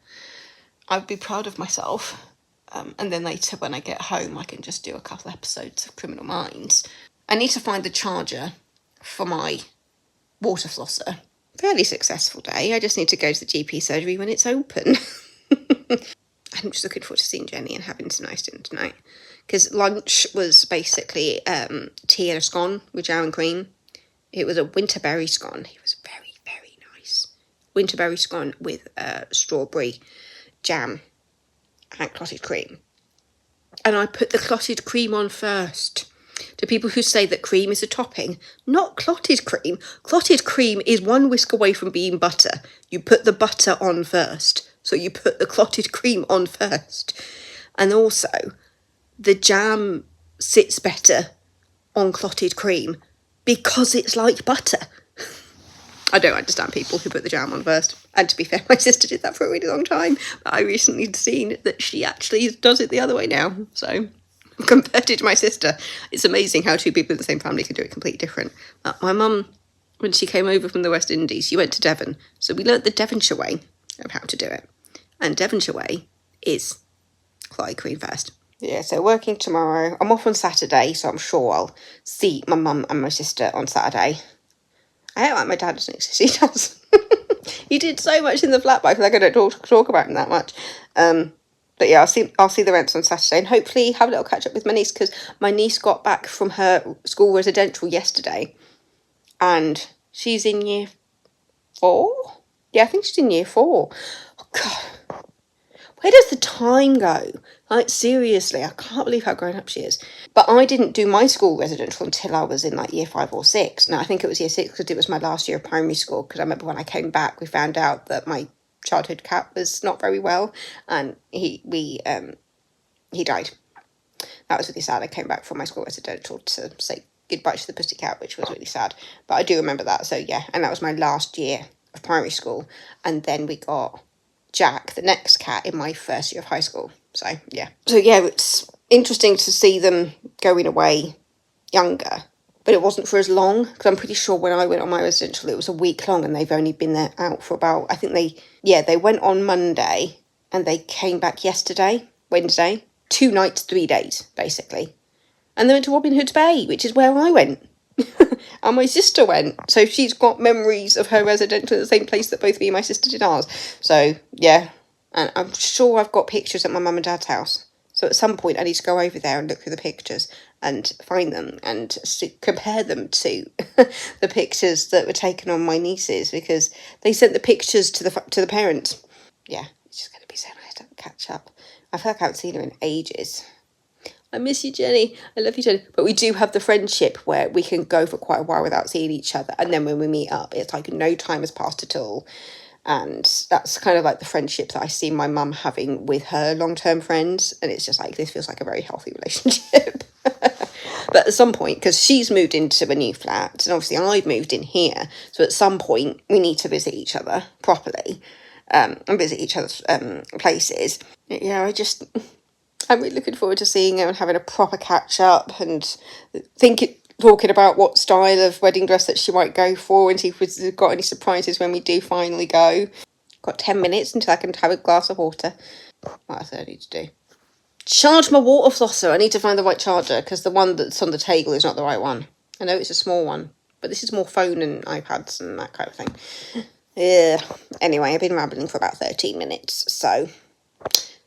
I would be proud of myself. And then later when I get home, I can just do a couple episodes of Criminal Minds. I need to find the charger for my water flosser. Fairly successful day. I just need to go to the GP surgery when it's open. I'm just looking forward to seeing Jenny and having some nice dinner tonight. Because lunch was basically tea and a scone with jam and cream. It was a winterberry scone. It was very, very nice. Winterberry scone with strawberry jam and clotted cream. And I put the clotted cream on first. To people who say that cream is a topping, not clotted cream. Clotted cream is one whisk away from being butter. You put the butter on first. So you put the clotted cream on first. And also, the jam sits better on clotted cream because it's like butter. I don't understand people who put the jam on first. And to be fair, my sister did that for a really long time. But I recently seen that she actually does it the other way now. So I'm converted my sister. It's amazing how two people in the same family can do it completely different. My mum, when she came over from the West Indies, she went to Devon. So we learnt the Devonshire way of how to do it. And Devonshire way is clotted cream first. Yeah, so working tomorrow. I'm off on Saturday, so I'm sure I'll see my mum and my sister on Saturday. I don't like my dad doesn't exist. He does. He did so much in the flat, but I feel like I don't talk about him that much. But yeah, I'll see the rents on Saturday, and hopefully have a little catch up with my niece, because my niece got back from her school residential yesterday, and she's in year 4. Yeah, I think she's in year 4. Oh God, where does the time go? Like, seriously, I can't believe how grown up she is. But I didn't do my school residential until I was in like year 5 or 6. Now, I think it was year 6 because it was my last year of primary school. Because I remember when I came back, we found out that my childhood cat was not very well, and he died. That was really sad. I came back from my school residential to say goodbye to the pussycat, which was really sad. But I do remember that. So yeah, and that was my last year of primary school. And then we got Jack, the next cat, in my first year of high school. So yeah, it's interesting to see them going away younger, but it wasn't for as long, because I'm pretty sure when I went on my residential it was a week long, and they've only been there out for about, I think they went on Monday and they came back Wednesday, 2 nights, 3 days basically, and they went to Robin Hood's Bay, which is where I went. And my sister went, so she's got memories of her residential at the same place that both me and my sister did ours. So yeah, and I'm sure I've got pictures at my mum and dad's house. So at some point I need to go over there and look through the pictures and find them and compare them to the pictures that were taken on my nieces, because they sent the pictures to the parents. Yeah, it's just going to be so nice to catch up. I feel like I haven't seen her in ages. I miss you, Jenny. I love you, Jenny. But we do have the friendship where we can go for quite a while without seeing each other. And then when we meet up, it's like no time has passed at all. And that's kind of like the friendship that I see my mum having with her long-term friends. And it's just like, this feels like a very healthy relationship. But at some point, because she's moved into a new flat, and obviously I've moved in here. So at some point, we need to visit each other properly and visit each other's places. Yeah, I'm really looking forward to seeing her and having a proper catch up and talking about what style of wedding dress that she might go for, and see if we've got any surprises when we do finally go. Got 10 minutes until I can have a glass of water. What else do I need to do? Charge my water flosser. I need to find the right charger, because the one that's on the table is not the right one. I know it's a small one, but this is more phone and iPads and that kind of thing. Yeah. Anyway, I've been rambling for about 13 minutes, so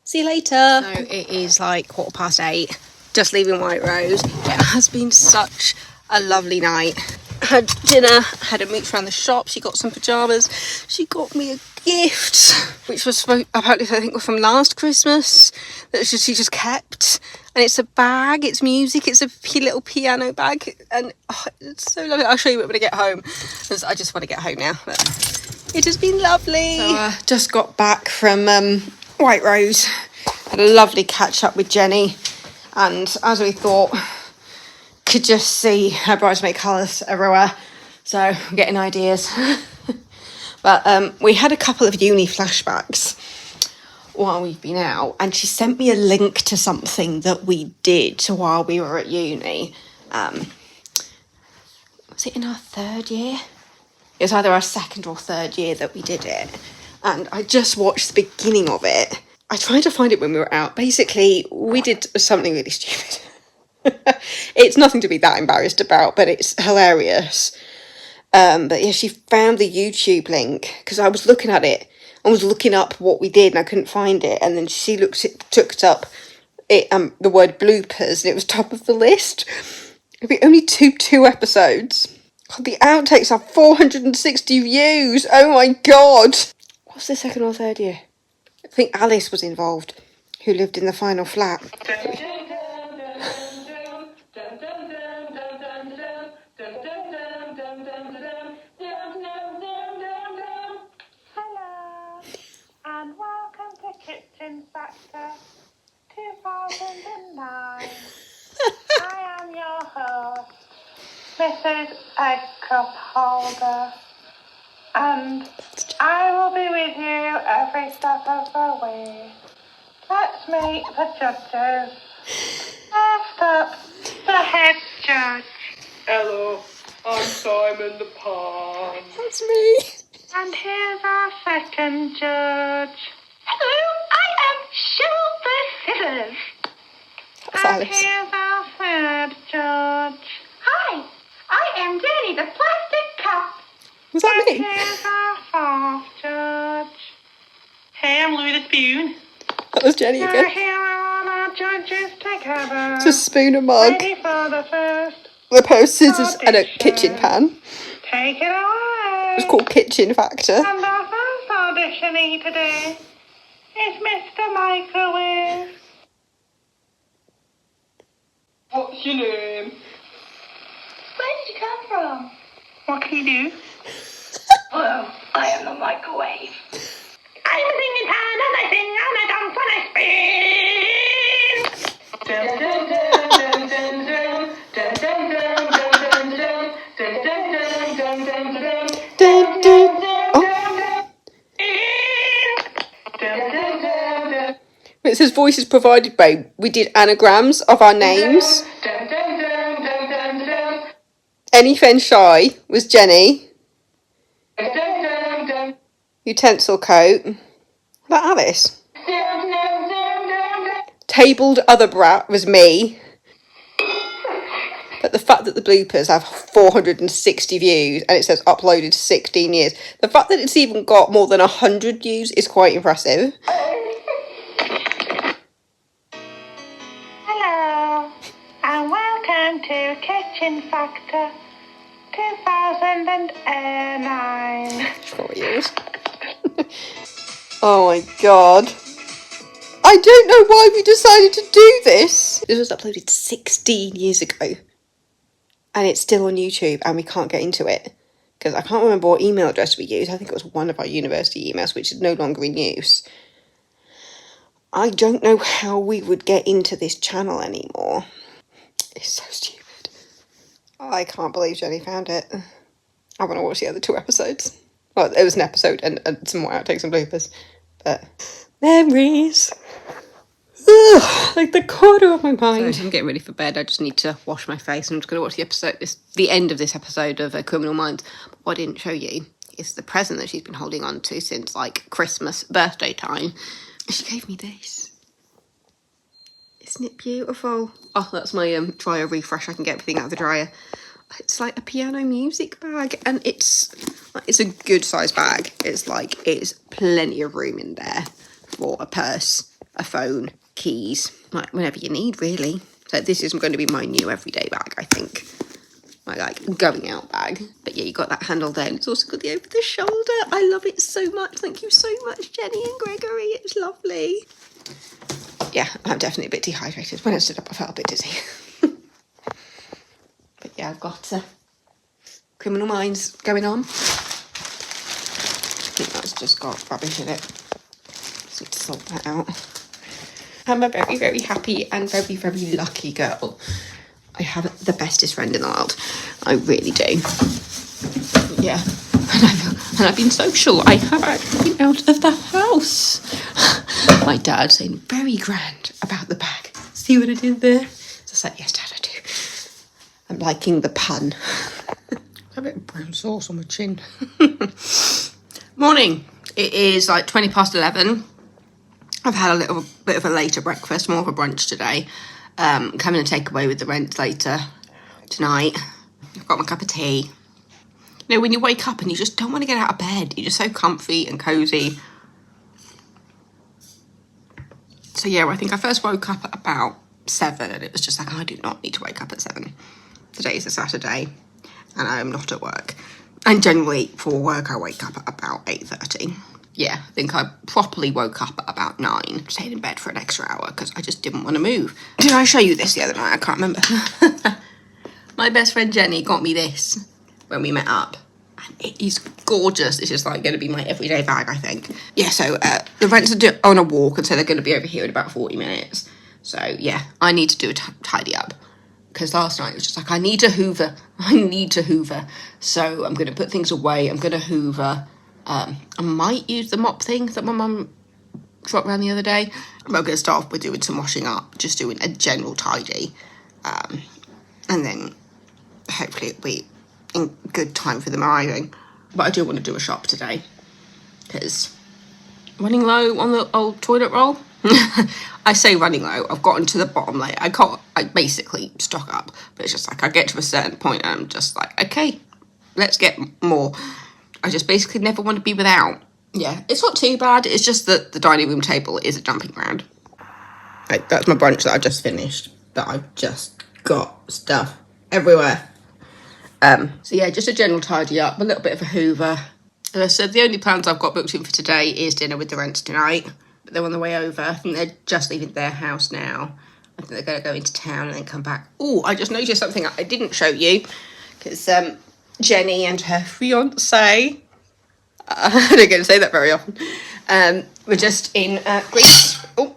see you later. So it is like 8:15, just leaving Whiterose. It has been such a lovely night. Had dinner, had a mooch around the shop. She got some pyjamas. She got me a gift, which was apparently, I think, from last Christmas, that she just kept. And it's a bag, it's music, it's a little piano bag, and it's so lovely. I'll show you it when I get home, because I just want to get home now. But it has been lovely. So just got back from Whiterose. Had a lovely catch up with Jenny, and as we thought, could just see her bridesmaid colours everywhere, so I'm getting ideas. But we had a couple of uni flashbacks while we've been out, and she sent me a link to something that we did while we were at uni. Was it in our 3rd year? It was either our 2nd or 3rd year that we did it, and I just watched the beginning of it. I tried to find it when we were out. Basically, we did something really stupid. It's nothing to be that embarrassed about, but it's hilarious. But yeah, she found the YouTube link, because I was looking at it, and was looking up what we did, and I couldn't find it. And then she took up it, the word bloopers, and it was top of the list. We only two episodes. God, the outtakes have 460 views. Oh my god! What's the second or third year? I think Alice was involved, who lived in the final flat. And welcome to Kitchen Factor 2009. I am your host, Mrs. Egg Cup Holder, and I will be with you every step of the way. Let's meet the judges. First up, the head judge. Hello, I'm Simon the Palm. That's me. And here's our second judge. Hello, I am Cheryl the Scissors. That's And Alice. here's our third judge. Hi, I am Jenny the Plastic Cup. Was that And me? here's our fourth judge. Hey, I'm Louie the Spoon. That was Jenny Now again. here are all our judges together. It's a spoon, a mug, Ready for the first a pair of scissors, and a kitchen pan. Take it away. It's called Kitchen Factor. And our first auditionee today is Mr. Microwave. What's your name? Where did you come from? What can you do? Well, I am the microwave. I'm a singing pan and I sing and I dance and I spin. Dun, dun, dun, dun, dun, dun, dun, dun, dun, dun, dun, dun, dun, dun, dun, dun, dun. Dun, dun. Oh, it says voices provided by. We did anagrams of our names. Any Fen Shy was Jenny. Utensil coat. That Alice. Tabled other brat was me. But the fact that the bloopers have 460 views and it says uploaded 16 years, the fact that it's even got more than 100 views is quite impressive. Hello, and welcome to Kitchen Factor 2009. 4 years. Oh my god. I don't know why we decided to do this. This was uploaded 16 years ago. And it's still on YouTube and we can't get into it. Because I can't remember what email address we used. I think it was one of our university emails, which is no longer in use. I don't know how we would get into this channel anymore. It's so stupid. I can't believe Jenny found it. I want to watch the other 2 episodes. Well, it was an episode and some more outtakes and bloopers. But memories. Ugh, like the corner of my mind. So I'm getting ready for bed. I just need to wash my face. I'm just going to watch the end of this episode of Criminal Minds. What I didn't show you is the present that she's been holding on to since like Christmas, birthday time. She gave me this. Isn't it beautiful? Oh, that's my dryer refresh. I can get everything out of the dryer. It's like a piano music bag, and it's a good size bag. It's plenty of room in there for a purse, a phone, keys, like whenever you need, really. So this is going to be my new everyday bag, I think. My going out bag. But yeah, you got that handle there, and it's also got the over the shoulder. I love it so much. Thank you so much, Jenny and Gregory. It's lovely. Yeah, I'm definitely a bit dehydrated. When I stood up, I felt a bit dizzy. But yeah, I've got Criminal Minds going on. I think that's just got rubbish in it. Just need to sort that out. I'm a very, very happy and very, very lucky girl. I have the bestest friend in the world. I really do. Yeah. And I've been social. I have actually been out of the house. My dad saying very grand about the bag. See what I did there? So I said, yes, Dad, I do. I'm liking the pun. A bit of brown sauce on my chin. Morning. It is like 11:20. I've had a little bit of a later breakfast, more of a brunch today. Coming to take away with the rent later tonight. I've got my cup of tea. You know, when you wake up and you just don't want to get out of bed, you're just so comfy and cosy. So yeah, I think I first woke up at about 7 and it was just like, I do not need to wake up at 7. Today is a Saturday and I am not at work. And generally for work I wake up at about 8:30. Yeah, I think I properly woke up at about 9. Stayed in bed for an extra hour because I just didn't want to move. Did I show you this the other night? I can't remember. My best friend Jenny got me this when we met up. And it is gorgeous. It's just like going to be my everyday bag, I think. Yeah, so the rents are on a walk and so they're going to be over here in about 40 minutes. So yeah, I need to do a tidy up. Because last night it was just like, I need to hoover. So I'm going to put things away. I'm going to hoover. I might use the mop thing that my mum dropped around the other day. I'm going to start off with doing some washing up. Just doing a general tidy. And then hopefully it'll be in good time for them arriving. But I do want to do a shop today. Because running low on the old toilet roll. I say running low, I've gotten to the bottom layer. I basically stock up, but it's just like I get to a certain point and I'm just like, okay, let's get more. I just basically never want to be without. Yeah, it's not too bad. It's just that the dining room table is a jumping ground. Like, that's my brunch that I've just finished, but I've just got stuff everywhere. So yeah, just a general tidy up, a little bit of a hoover. As I said, the only plans I've got booked in for today is dinner with the rents tonight. But they're on the way over. I think they're just leaving their house now. I think they're going to go into town and then come back. Oh, I just noticed something I didn't show you. Because Jenny and her fiancé, I don't get to say that very often, were just in Greece. Oh.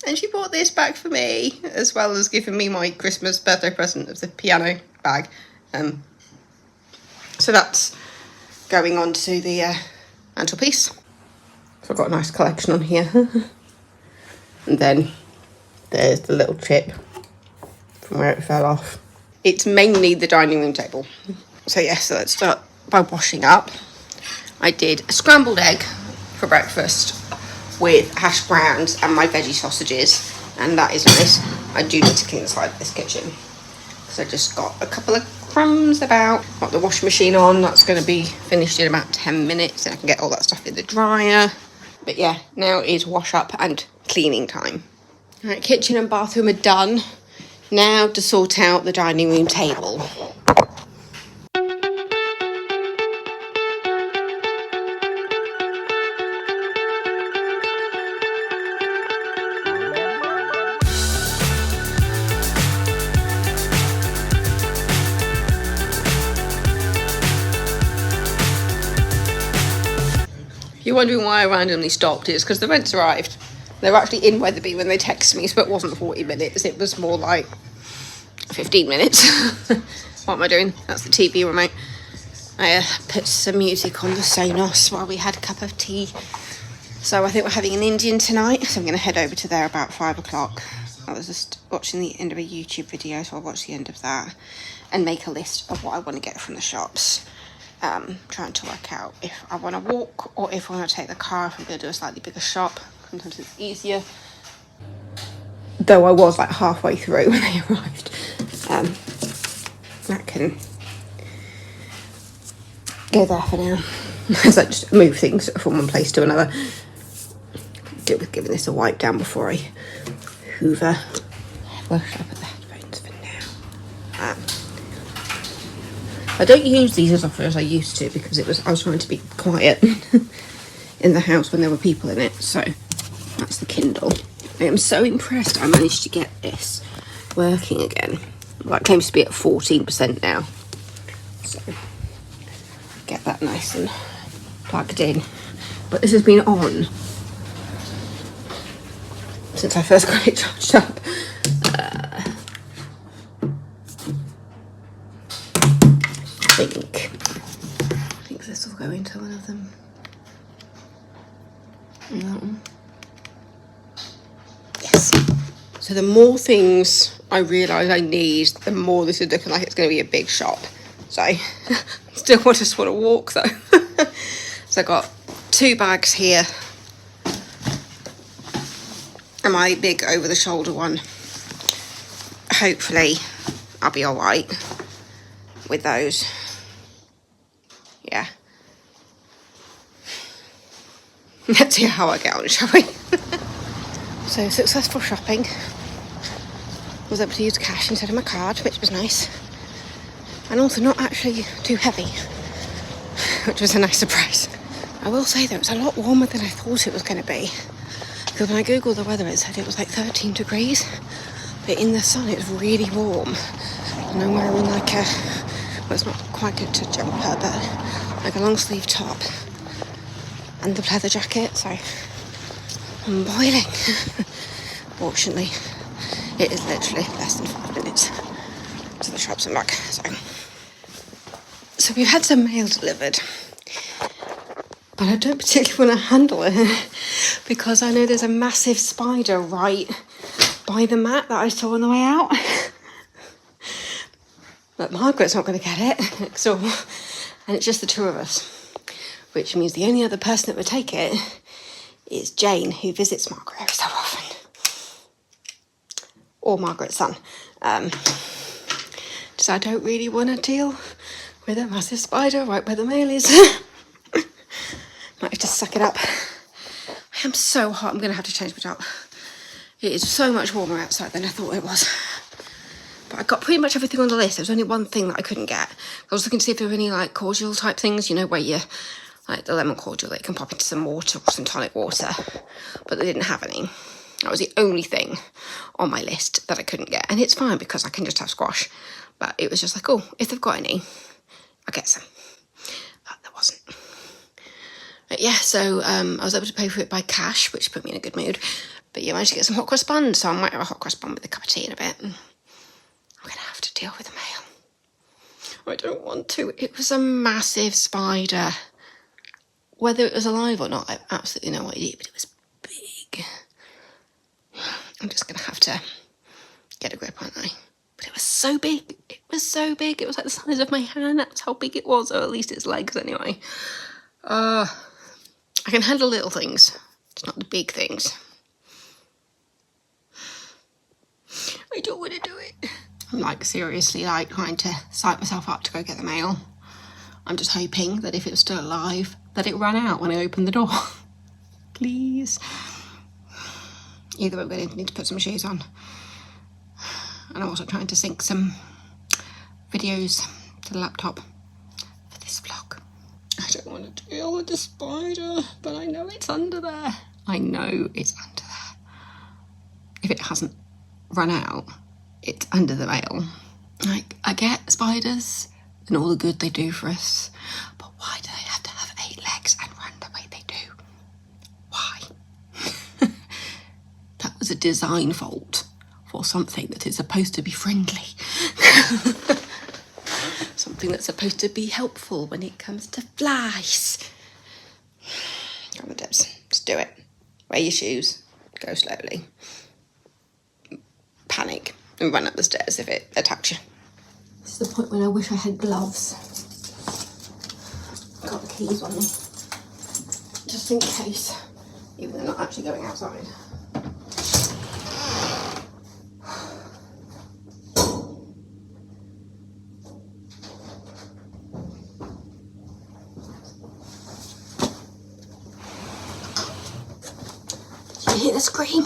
And she bought this bag for me, as well as giving me my Christmas birthday present of the piano bag. So that's going on to the mantelpiece. So I've got a nice collection on here. And then there's the little chip from where it fell off. It's mainly the dining room table. So yeah, so let's start by washing up. I did a scrambled egg for breakfast with hash browns and my veggie sausages. And that is nice. I do need to clean the side of this kitchen. So I just got a couple of crumbs about. Got the washing machine on. That's going to be finished in about 10 minutes. And I can get all that stuff in the dryer. But yeah, now is wash up and cleaning time. Right, kitchen and bathroom are done. Now to sort out the dining room table. If you're wondering why I randomly stopped, it's because the rents arrived. They were actually in Wetherby when they texted me, so it wasn't 40 minutes. It was more like 15 minutes. What am I doing? That's the TV remote. I put some music on the Sonos while we had a cup of tea. So I think we're having an Indian tonight, so I'm going to head over to there about 5 o'clock. I was just watching the end of a YouTube video, so I'll watch the end of that and make a list of what I want to get from the shops. Trying to work out if I want to walk or if I want to take the car, if I'm going to do a slightly bigger shop. Sometimes it's easier. Though I was like halfway through when they arrived. That can go there for now. As I just move things from one place to another. Deal with giving this a wipe down before I hoover. Where should I put the headphones for now? I don't use these as often as I used to because I was trying to be quiet in the house when there were people in it. So that's the Kindle. I am so impressed I managed to get this working again. Well, it claims to be at 14% now. So get that nice and plugged in. But this has been on since I first got it charged up. I think this will go into one of them. And that one. Yes. So the more things I realise I need, the more this is looking like it's going to be a big shop. So I still just want to walk though. So I've got 2 bags here. And my big over the shoulder one. Hopefully I'll be alright with those. Yeah. Let's see how I get on, shall we? So successful shopping. Was able to use cash instead of my card, which was nice. And also not actually too heavy, which was a nice surprise. I will say though, it's a lot warmer than I thought it was going to be. Because when I googled the weather, it said it was like 13 degrees. But in the sun, it's really warm. And I'm wearing like a, well, it's not quite a jumper, but like a long sleeve top. And the leather jacket, so I'm boiling. Fortunately, it is literally less than 5 minutes to the shops and back. So we've had some mail delivered, but I don't particularly want to handle it because I know there's a massive spider right by the mat that I saw on the way out. But Margaret's not going to get it, so, and it's just the two of us, which means the only other person that would take it is Jane, who visits Margaret every so often, or Margaret's son. So I don't really want to deal with a massive spider right where the mail is. Might have to suck it up. I am so hot, I'm going to have to change my top. It is so much warmer outside than I thought it was. But I got pretty much everything on the list. There was only one thing that I couldn't get. I was looking to see if there were any like cordial type things, you know, where you, like the lemon cordial that you can pop into some water or some tonic water. But they didn't have any. That was the only thing on my list that I couldn't get. And it's fine because I can just have squash. But it was just like, oh, if they've got any, I'll get some. But there wasn't. But yeah, so I was able to pay for it by cash, which put me in a good mood. But yeah, I managed to get some hot cross buns, so I might have a hot cross bun with a cup of tea in a bit. I'm going to have to deal with the mail. I don't want to. It was a massive spider. Whether it was alive or not, I have absolutely no idea, but it was big. I'm just going to have to get a grip, aren't I? But it was so big. It was so big. It was like the size of my hand. That's how big it was, or at least its legs anyway. I can handle little things. It's not the big things. I don't want to do it. I'm like seriously like trying to psych myself up to go get the mail. I'm just hoping that if it was still alive, that it ran out when I opened the door. Please. Either way, I'm going to need to put some shoes on. And I'm also trying to sync some videos to the laptop for this vlog. I don't want to deal with the spider, but I know it's under there. I know it's under there. If it hasn't run out, it's under the mail. Like, I get spiders and all the good they do for us, but why do they have to have 8 legs and run the way they do? Why? That was a design fault for something that is supposed to be friendly. Something that's supposed to be helpful when it comes to flies. Come on, Debs, just do it. Wear your shoes, go slowly. Panic and run up the stairs if it attacks you. This is the point when I wish I had gloves. Got the keys on me, just in case, even though they're not actually going outside. Did you hear the scream?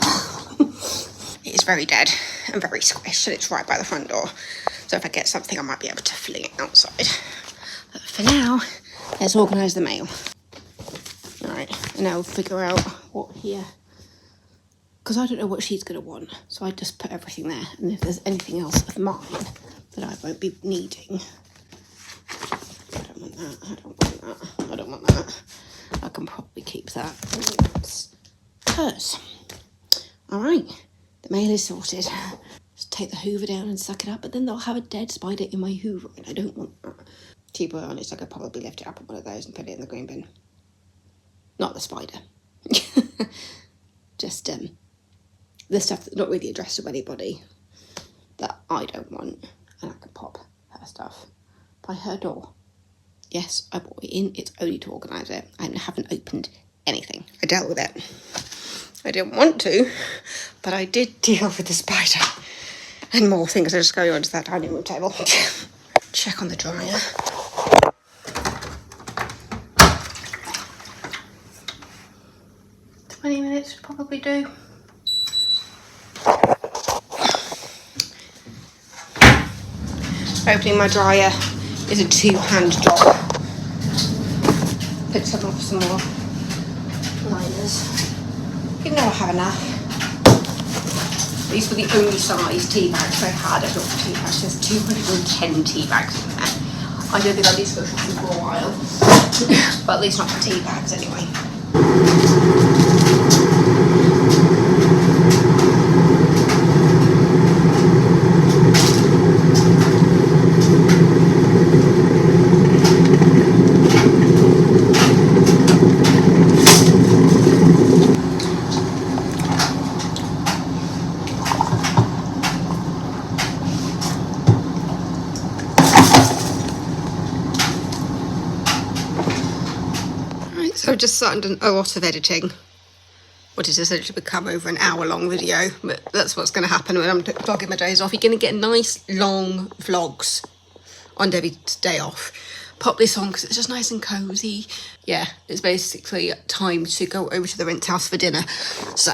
It is very dead and very squished, and it's right by the front door. So if I get something, I might be able to fling it outside. But for now, let's organise the mail. Alright, and now we'll figure out what here. Because I don't know what she's going to want, so I just put everything there. And if there's anything else of mine that I won't be needing. I don't want that, I don't want that, I don't want that. I can probably keep that. It's hers. Alright. The mail is sorted. Just take the hoover down and suck it up, but then they'll have a dead spider in my hoover, and I don't want that. To be honest, I could probably lift it up on one of those and put it in the green bin. Not the spider. Just the stuff that's not really addressed to anybody that I don't want, and I can pop her stuff by her door. Yes, I brought it in. It's only to organise it. I haven't opened anything. I dealt with it. I didn't want to, but I did deal with the spider. And more things are just going onto that dining room table. Check on the dryer. "20 minutes would probably do. Opening my dryer is a two-hand job. Put some off some more liners. Even though I have enough. These were the only size tea bags I had. I thought for tea bags, there's 210 tea bags in there. I don't think I need to go shopping for a while. But at least not for tea bags anyway. So I've just started a lot of editing. What has essentially become over an hour-long video, but that's what's going to happen when I'm vlogging my days off. You're going to get nice, long vlogs on Debbie's day off. Pop this on because it's just nice and cosy. Yeah, it's basically time to go over to the rent house for dinner. So,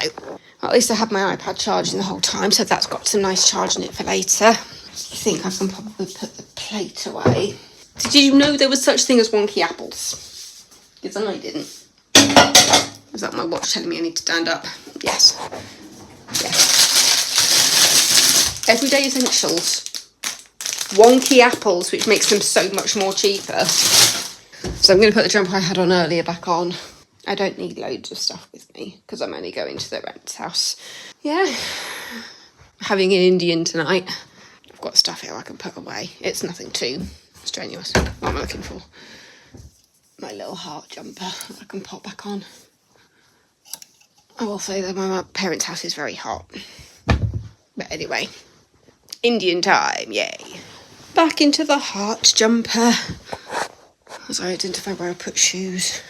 at least I had my iPad charging the whole time, so that's got some nice charge in it for later. I think I can probably put the plate away. Did you know there was such thing as wonky apples? Because I didn't. Is that my watch telling me I need to stand up? Yes. Yeah. Everyday essentials. Wonky apples, which makes them so much more cheaper. So I'm going to put the jumper I had on earlier back on. I don't need loads of stuff with me because I'm only going to the rent house. Yeah. Having an Indian tonight. I've got stuff here I can put away. It's nothing too strenuous. What am I looking for? My little heart jumper I can pop back on. I will say that my parents' house is very hot. But anyway, Indian time, yay. Back into the heart jumper. As I identify where I put shoes.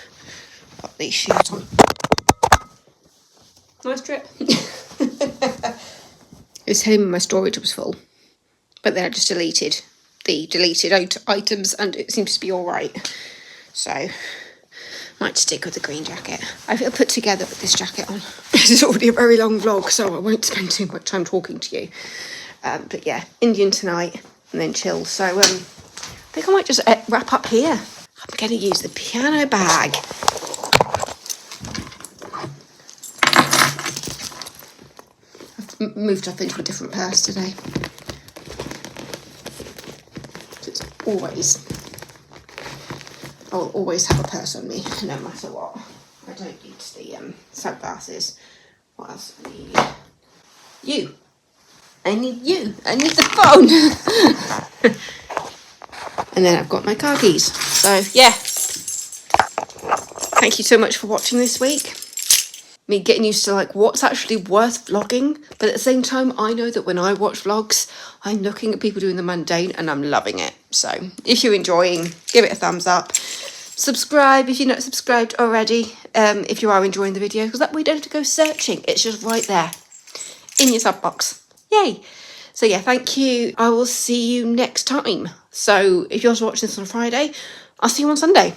Put these shoes on. Nice trip. It was telling me my storage was full. But then I just deleted the deleted items and it seems to be alright. So, might stick with the green jacket. I feel put together with this jacket on. This is already a very long vlog, so I won't spend too much time talking to you. But yeah, Indian tonight and then chill. So, I think I might just wrap up here. I'm going to use the piano bag. I've moved up into a different purse today. It's always... I'll always have a purse on me, no matter what. I don't need the sunglasses. What else do I need? You. I need you. I need the phone. And then I've got my car keys. So, yeah. Thank you so much for watching this week. Me getting used to, like, what's actually worth vlogging. But at the same time, I know that when I watch vlogs, I'm looking at people doing the mundane and I'm loving it. So, if you're enjoying, give it a thumbs up. Subscribe if you're not subscribed already, if you are enjoying the video, because that way you don't have to go searching. It's just right there in your sub box. Yay. So yeah, thank you. I will see you next time. So if you're watching this on Friday, I'll see you on Sunday.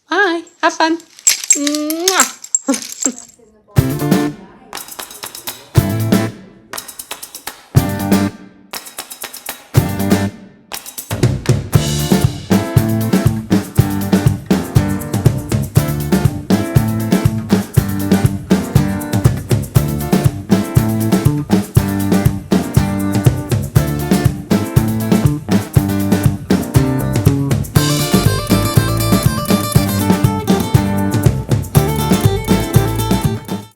Bye. Have fun. Mwah.